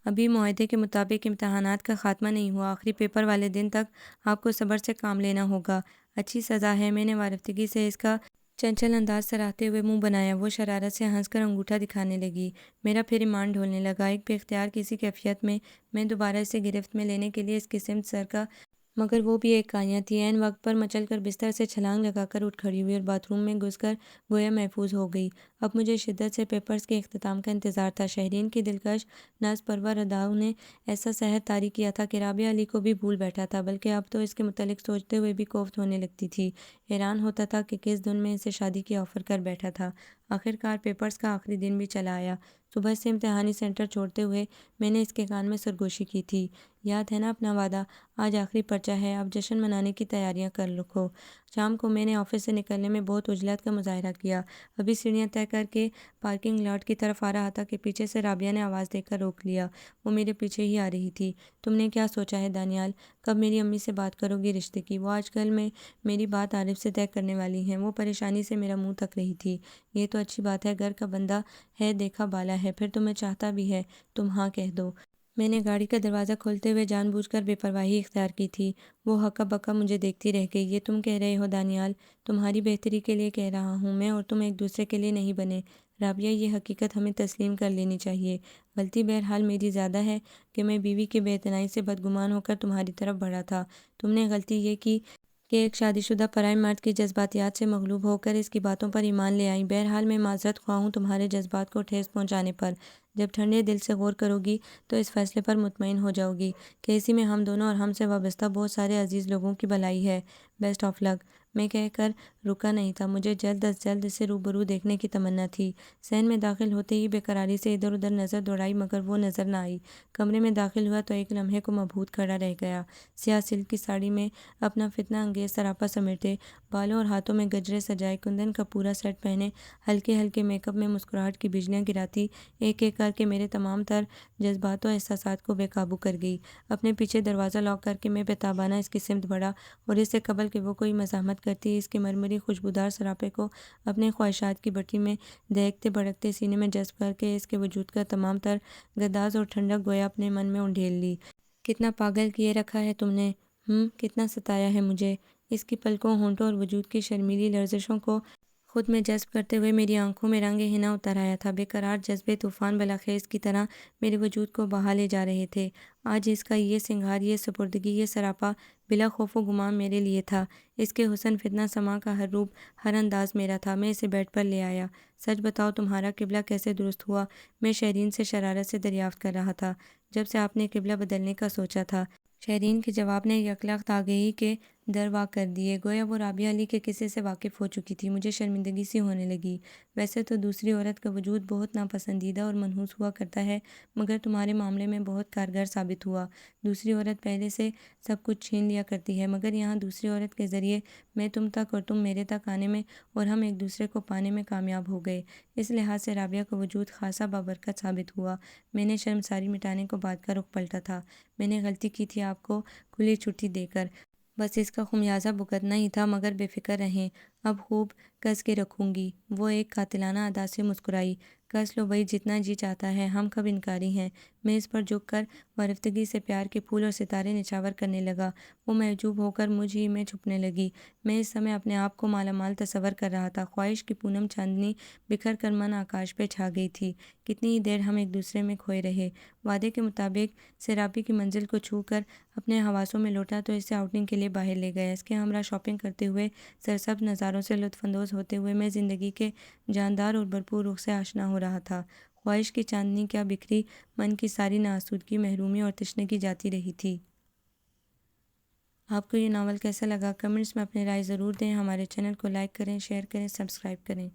ابھی معاہدے کے مطابق امتحانات کا خاتمہ نہیں ہوا۔ آخری پیپر والے دن تک آپ کو صبر سے کام لینا ہوگا۔ اچھی سزا ہے۔ میں نے وارفتگی سے اس کا چنچل انداز سراہتے ہوئے منہ بنایا۔ وہ شرارت سے ہنس کر انگوٹھا دکھانے لگی۔ میرا پھر ایمان ڈھولنے لگا۔ ایک بے اختیار کسی کیفیت میں دوبارہ اسے گرفت میں لینے کے لیے اس کی سمت سرکا، مگر وہ بھی ایک کائیاں تھی۔ عین وقت پر مچل کر بستر سے چھلانگ لگا کر اٹھ کھڑی ہوئی اور باتھ روم میں گھس کر گویا محفوظ ہو گئی۔ اب مجھے شدت سے پیپرز کے اختتام کا انتظار تھا۔ شہرین کی دلکش ناز پرور اداؤں نے ایسا سحر طاری کیا تھا کہ رابعہ علی کو بھی بھول بیٹھا تھا، بلکہ اب تو اس کے متعلق سوچتے ہوئے بھی کوفت ہونے لگتی تھی۔ حیران ہوتا تھا کہ کس دن میں اسے شادی کی آفر کر بیٹھا تھا۔ آخر کار پیپرز کا آخری دن بھی چلا آیا۔ صبح سے امتحانی سینٹر چھوڑتے ہوئے میں نے اس کے کان میں سرگوشی کی تھی۔ یاد ہے نا اپنا وعدہ؟ آج آخری پرچہ ہے، اب جشن منانے کی تیاریاں کر رکھو۔ شام کو میں نے آفس سے نکلنے میں بہت عجلت کا مظاہرہ کیا۔ ابھی سیڑھیاں طے کر کے پارکنگ لاٹ کی طرف آ رہا تھا کہ پیچھے سے رابعہ نے آواز دے کر روک لیا۔ وہ میرے پیچھے ہی آ رہی تھی۔ تم نے کیا سوچا ہے دانیال؟ کب میری امی سے بات کرو گی رشتے کی؟ وہ آج کل میں میری بات عارف سے طے کرنے والی ہیں۔ وہ پریشانی سے میرا منہ تک رہی تھی۔ یہ تو اچھی بات ہے، گھر کا بندہ ہے، دیکھا بالا ہے، پھر تمہیں چاہتا بھی ہے، تم ہاں کہہ دو۔ میں نے گاڑی کا دروازہ کھولتے ہوئے جان بوجھ کر بے پرواہی اختیار کی تھی۔ وہ ہکا بکا مجھے دیکھتی رہ گئی۔ یہ تم کہہ رہے ہو دانیال؟ تمہاری بہتری کے لیے کہہ رہا ہوں۔ میں اور تم ایک دوسرے کے لیے نہیں بنے رابعہ، یہ حقیقت ہمیں تسلیم کر لینی چاہیے۔ غلطی بہرحال میری زیادہ ہے کہ میں بیوی کی بے اعتنائی سے بدگمان ہو کر تمہاری طرف بڑھا تھا۔ تم نے غلطی یہ کی کہ ایک شادی شدہ پرائے مرد کی جذباتیات سے مغلوب ہو کر اس کی باتوں پر ایمان لے آئی۔ بہرحال میں معذرت خواہ ہوں تمہارے جذبات کو ٹھیس پہنچانے پر۔ جب ٹھنڈے دل سے غور کرو گی تو اس فیصلے پر مطمئن ہو جاؤ گی کہ اسی میں ہم دونوں اور ہم سے وابستہ بہت سارے عزیز لوگوں کی بھلائی ہے۔ بیسٹ آف لک۔ میں کہہ کر رکا نہیں تھا۔ مجھے جلد از جلد اسے روبرو دیکھنے کی تمنا تھی۔ صحن میں داخل ہوتے ہی بے قراری سے ادھر ادھر نظر دوڑائی، مگر وہ نظر نہ آئی۔ کمرے میں داخل ہوا تو ایک لمحے کو مبہوت کھڑا رہ گیا۔ سیاہ سلک کی ساڑی میں اپنا فتنہ انگیز سراپا سمیٹے، بالوں اور ہاتھوں میں گجرے سجائے، کندن کا پورا سیٹ پہنے، ہلکے ہلکے میک اپ میں مسکراہٹ کی بجلیاں گراتی ایک ایک کر کے میرے تمام تر جذبات و احساسات کو بے قابو کر گئی۔ اپنے پیچھے دروازہ لاک کر کے میں بےتابانہ اس کی سمت بڑھا اور اس سے قبل کہ وہ کوئی مزاحمت کرتی، اس کے مرمری خوشبودار سراپے کو اپنے خواہشات کی بٹی میں دہکتے بھڑکتے سینے میں جذب کر کے اس کے وجود کا تمام تر گداز اور ٹھنڈک گویا اپنے من میں انڈھیل لی۔ کتنا پاگل کیے رکھا ہے تم نے، کتنا ستایا ہے مجھے۔ اس کی پلکوں، ہونٹوں اور وجود کی شرمیلی لرزشوں کو خود میں جذب کرتے ہوئے میری آنکھوں میں رنگ حنا اتر آیا تھا۔ بے قرار جذبے طوفان بلاخیز کی طرح میرے وجود کو بہا لے جا رہے تھے۔ آج اس کا یہ سنگھار، یہ سپردگی، یہ سراپا بلا خوف و گمان میرے لیے تھا۔ اس کے حسن فتنہ سما کا ہر روپ، ہر انداز میرا تھا۔ میں اسے بیڈ پر لے آیا۔ سچ بتاؤ تمہارا قبلہ کیسے درست ہوا؟ میں شہرین سے شرارت سے دریافت کر رہا تھا۔ جب سے آپ نے قبلہ بدلنے کا سوچا تھا، شہرین کے جواب نے یکلخت آگہی کے دروا کر دیے، گویا وہ رابعہ علی کے قصے سے واقف ہو چکی تھی۔ مجھے شرمندگی سی ہونے لگی۔ ویسے تو دوسری عورت کا وجود بہت ناپسندیدہ اور منحوس ہوا کرتا ہے، مگر تمہارے معاملے میں بہت کارگر ثابت ہوا۔ دوسری عورت پہلے سے سب کچھ چھین لیا کرتی ہے، مگر یہاں دوسری عورت کے ذریعے میں تم تک اور تم میرے تک آنے میں اور ہم ایک دوسرے کو پانے میں کامیاب ہو گئے۔ اس لحاظ سے رابعہ کا وجود خاصا بابرکت ثابت ہوا۔ میں نے شرمساری مٹانے کو بات کا رخ پلٹا تھا۔ میں نے غلطی کی تھی آپ کو کھلی چھٹی دے کر، بس اس کا خمیازہ بھگتنا ہی تھا، مگر بے فکر رہیں، اب خوب کس کے رکھوں گی۔ وہ ایک قاتلانہ ادا سے مسکرائی۔ کس لو بھئی جتنا جی چاہتا ہے، ہم کب انکاری ہیں۔ میں اس پر جھک کر وارفتگی سے پیار کے پھول اور ستارے نچھاور کرنے لگا۔ وہ محجوب ہو کر مجھ ہی میں چھپنے لگی۔ میں اس سمے اپنے آپ کو مالا مال تصور کر رہا تھا۔ خواہش کی پونم چاندنی بکھر کر من آکاش پہ چھا گئی تھی۔ کتنی ہی دیر ہم ایک دوسرے میں کھوئے رہے۔ وعدے کے مطابق سیرابی کی منزل کو چھو کر اپنے حواسوں میں لوٹا تو اسے آؤٹنگ کے لیے باہر لے گیا۔ اس کے ہمراہ شاپنگ کرتے ہوئے، سرسبز نظاروں سے لطف اندوز ہوتے ہوئے میں زندگی کے جاندار اور بھرپور رخ سے آشنا ہو رہا تھا۔ خواہش کی چاندنی کیا بکھری، من کی ساری ناآسودگی، محرومی اور تشنگی جاتی رہی تھی۔ آپ کو یہ ناول کیسا لگا؟ کمنٹس میں اپنی رائے ضرور دیں۔ ہمارے چینل کو لائک کریں، شیئر کریں، سبسکرائب کریں۔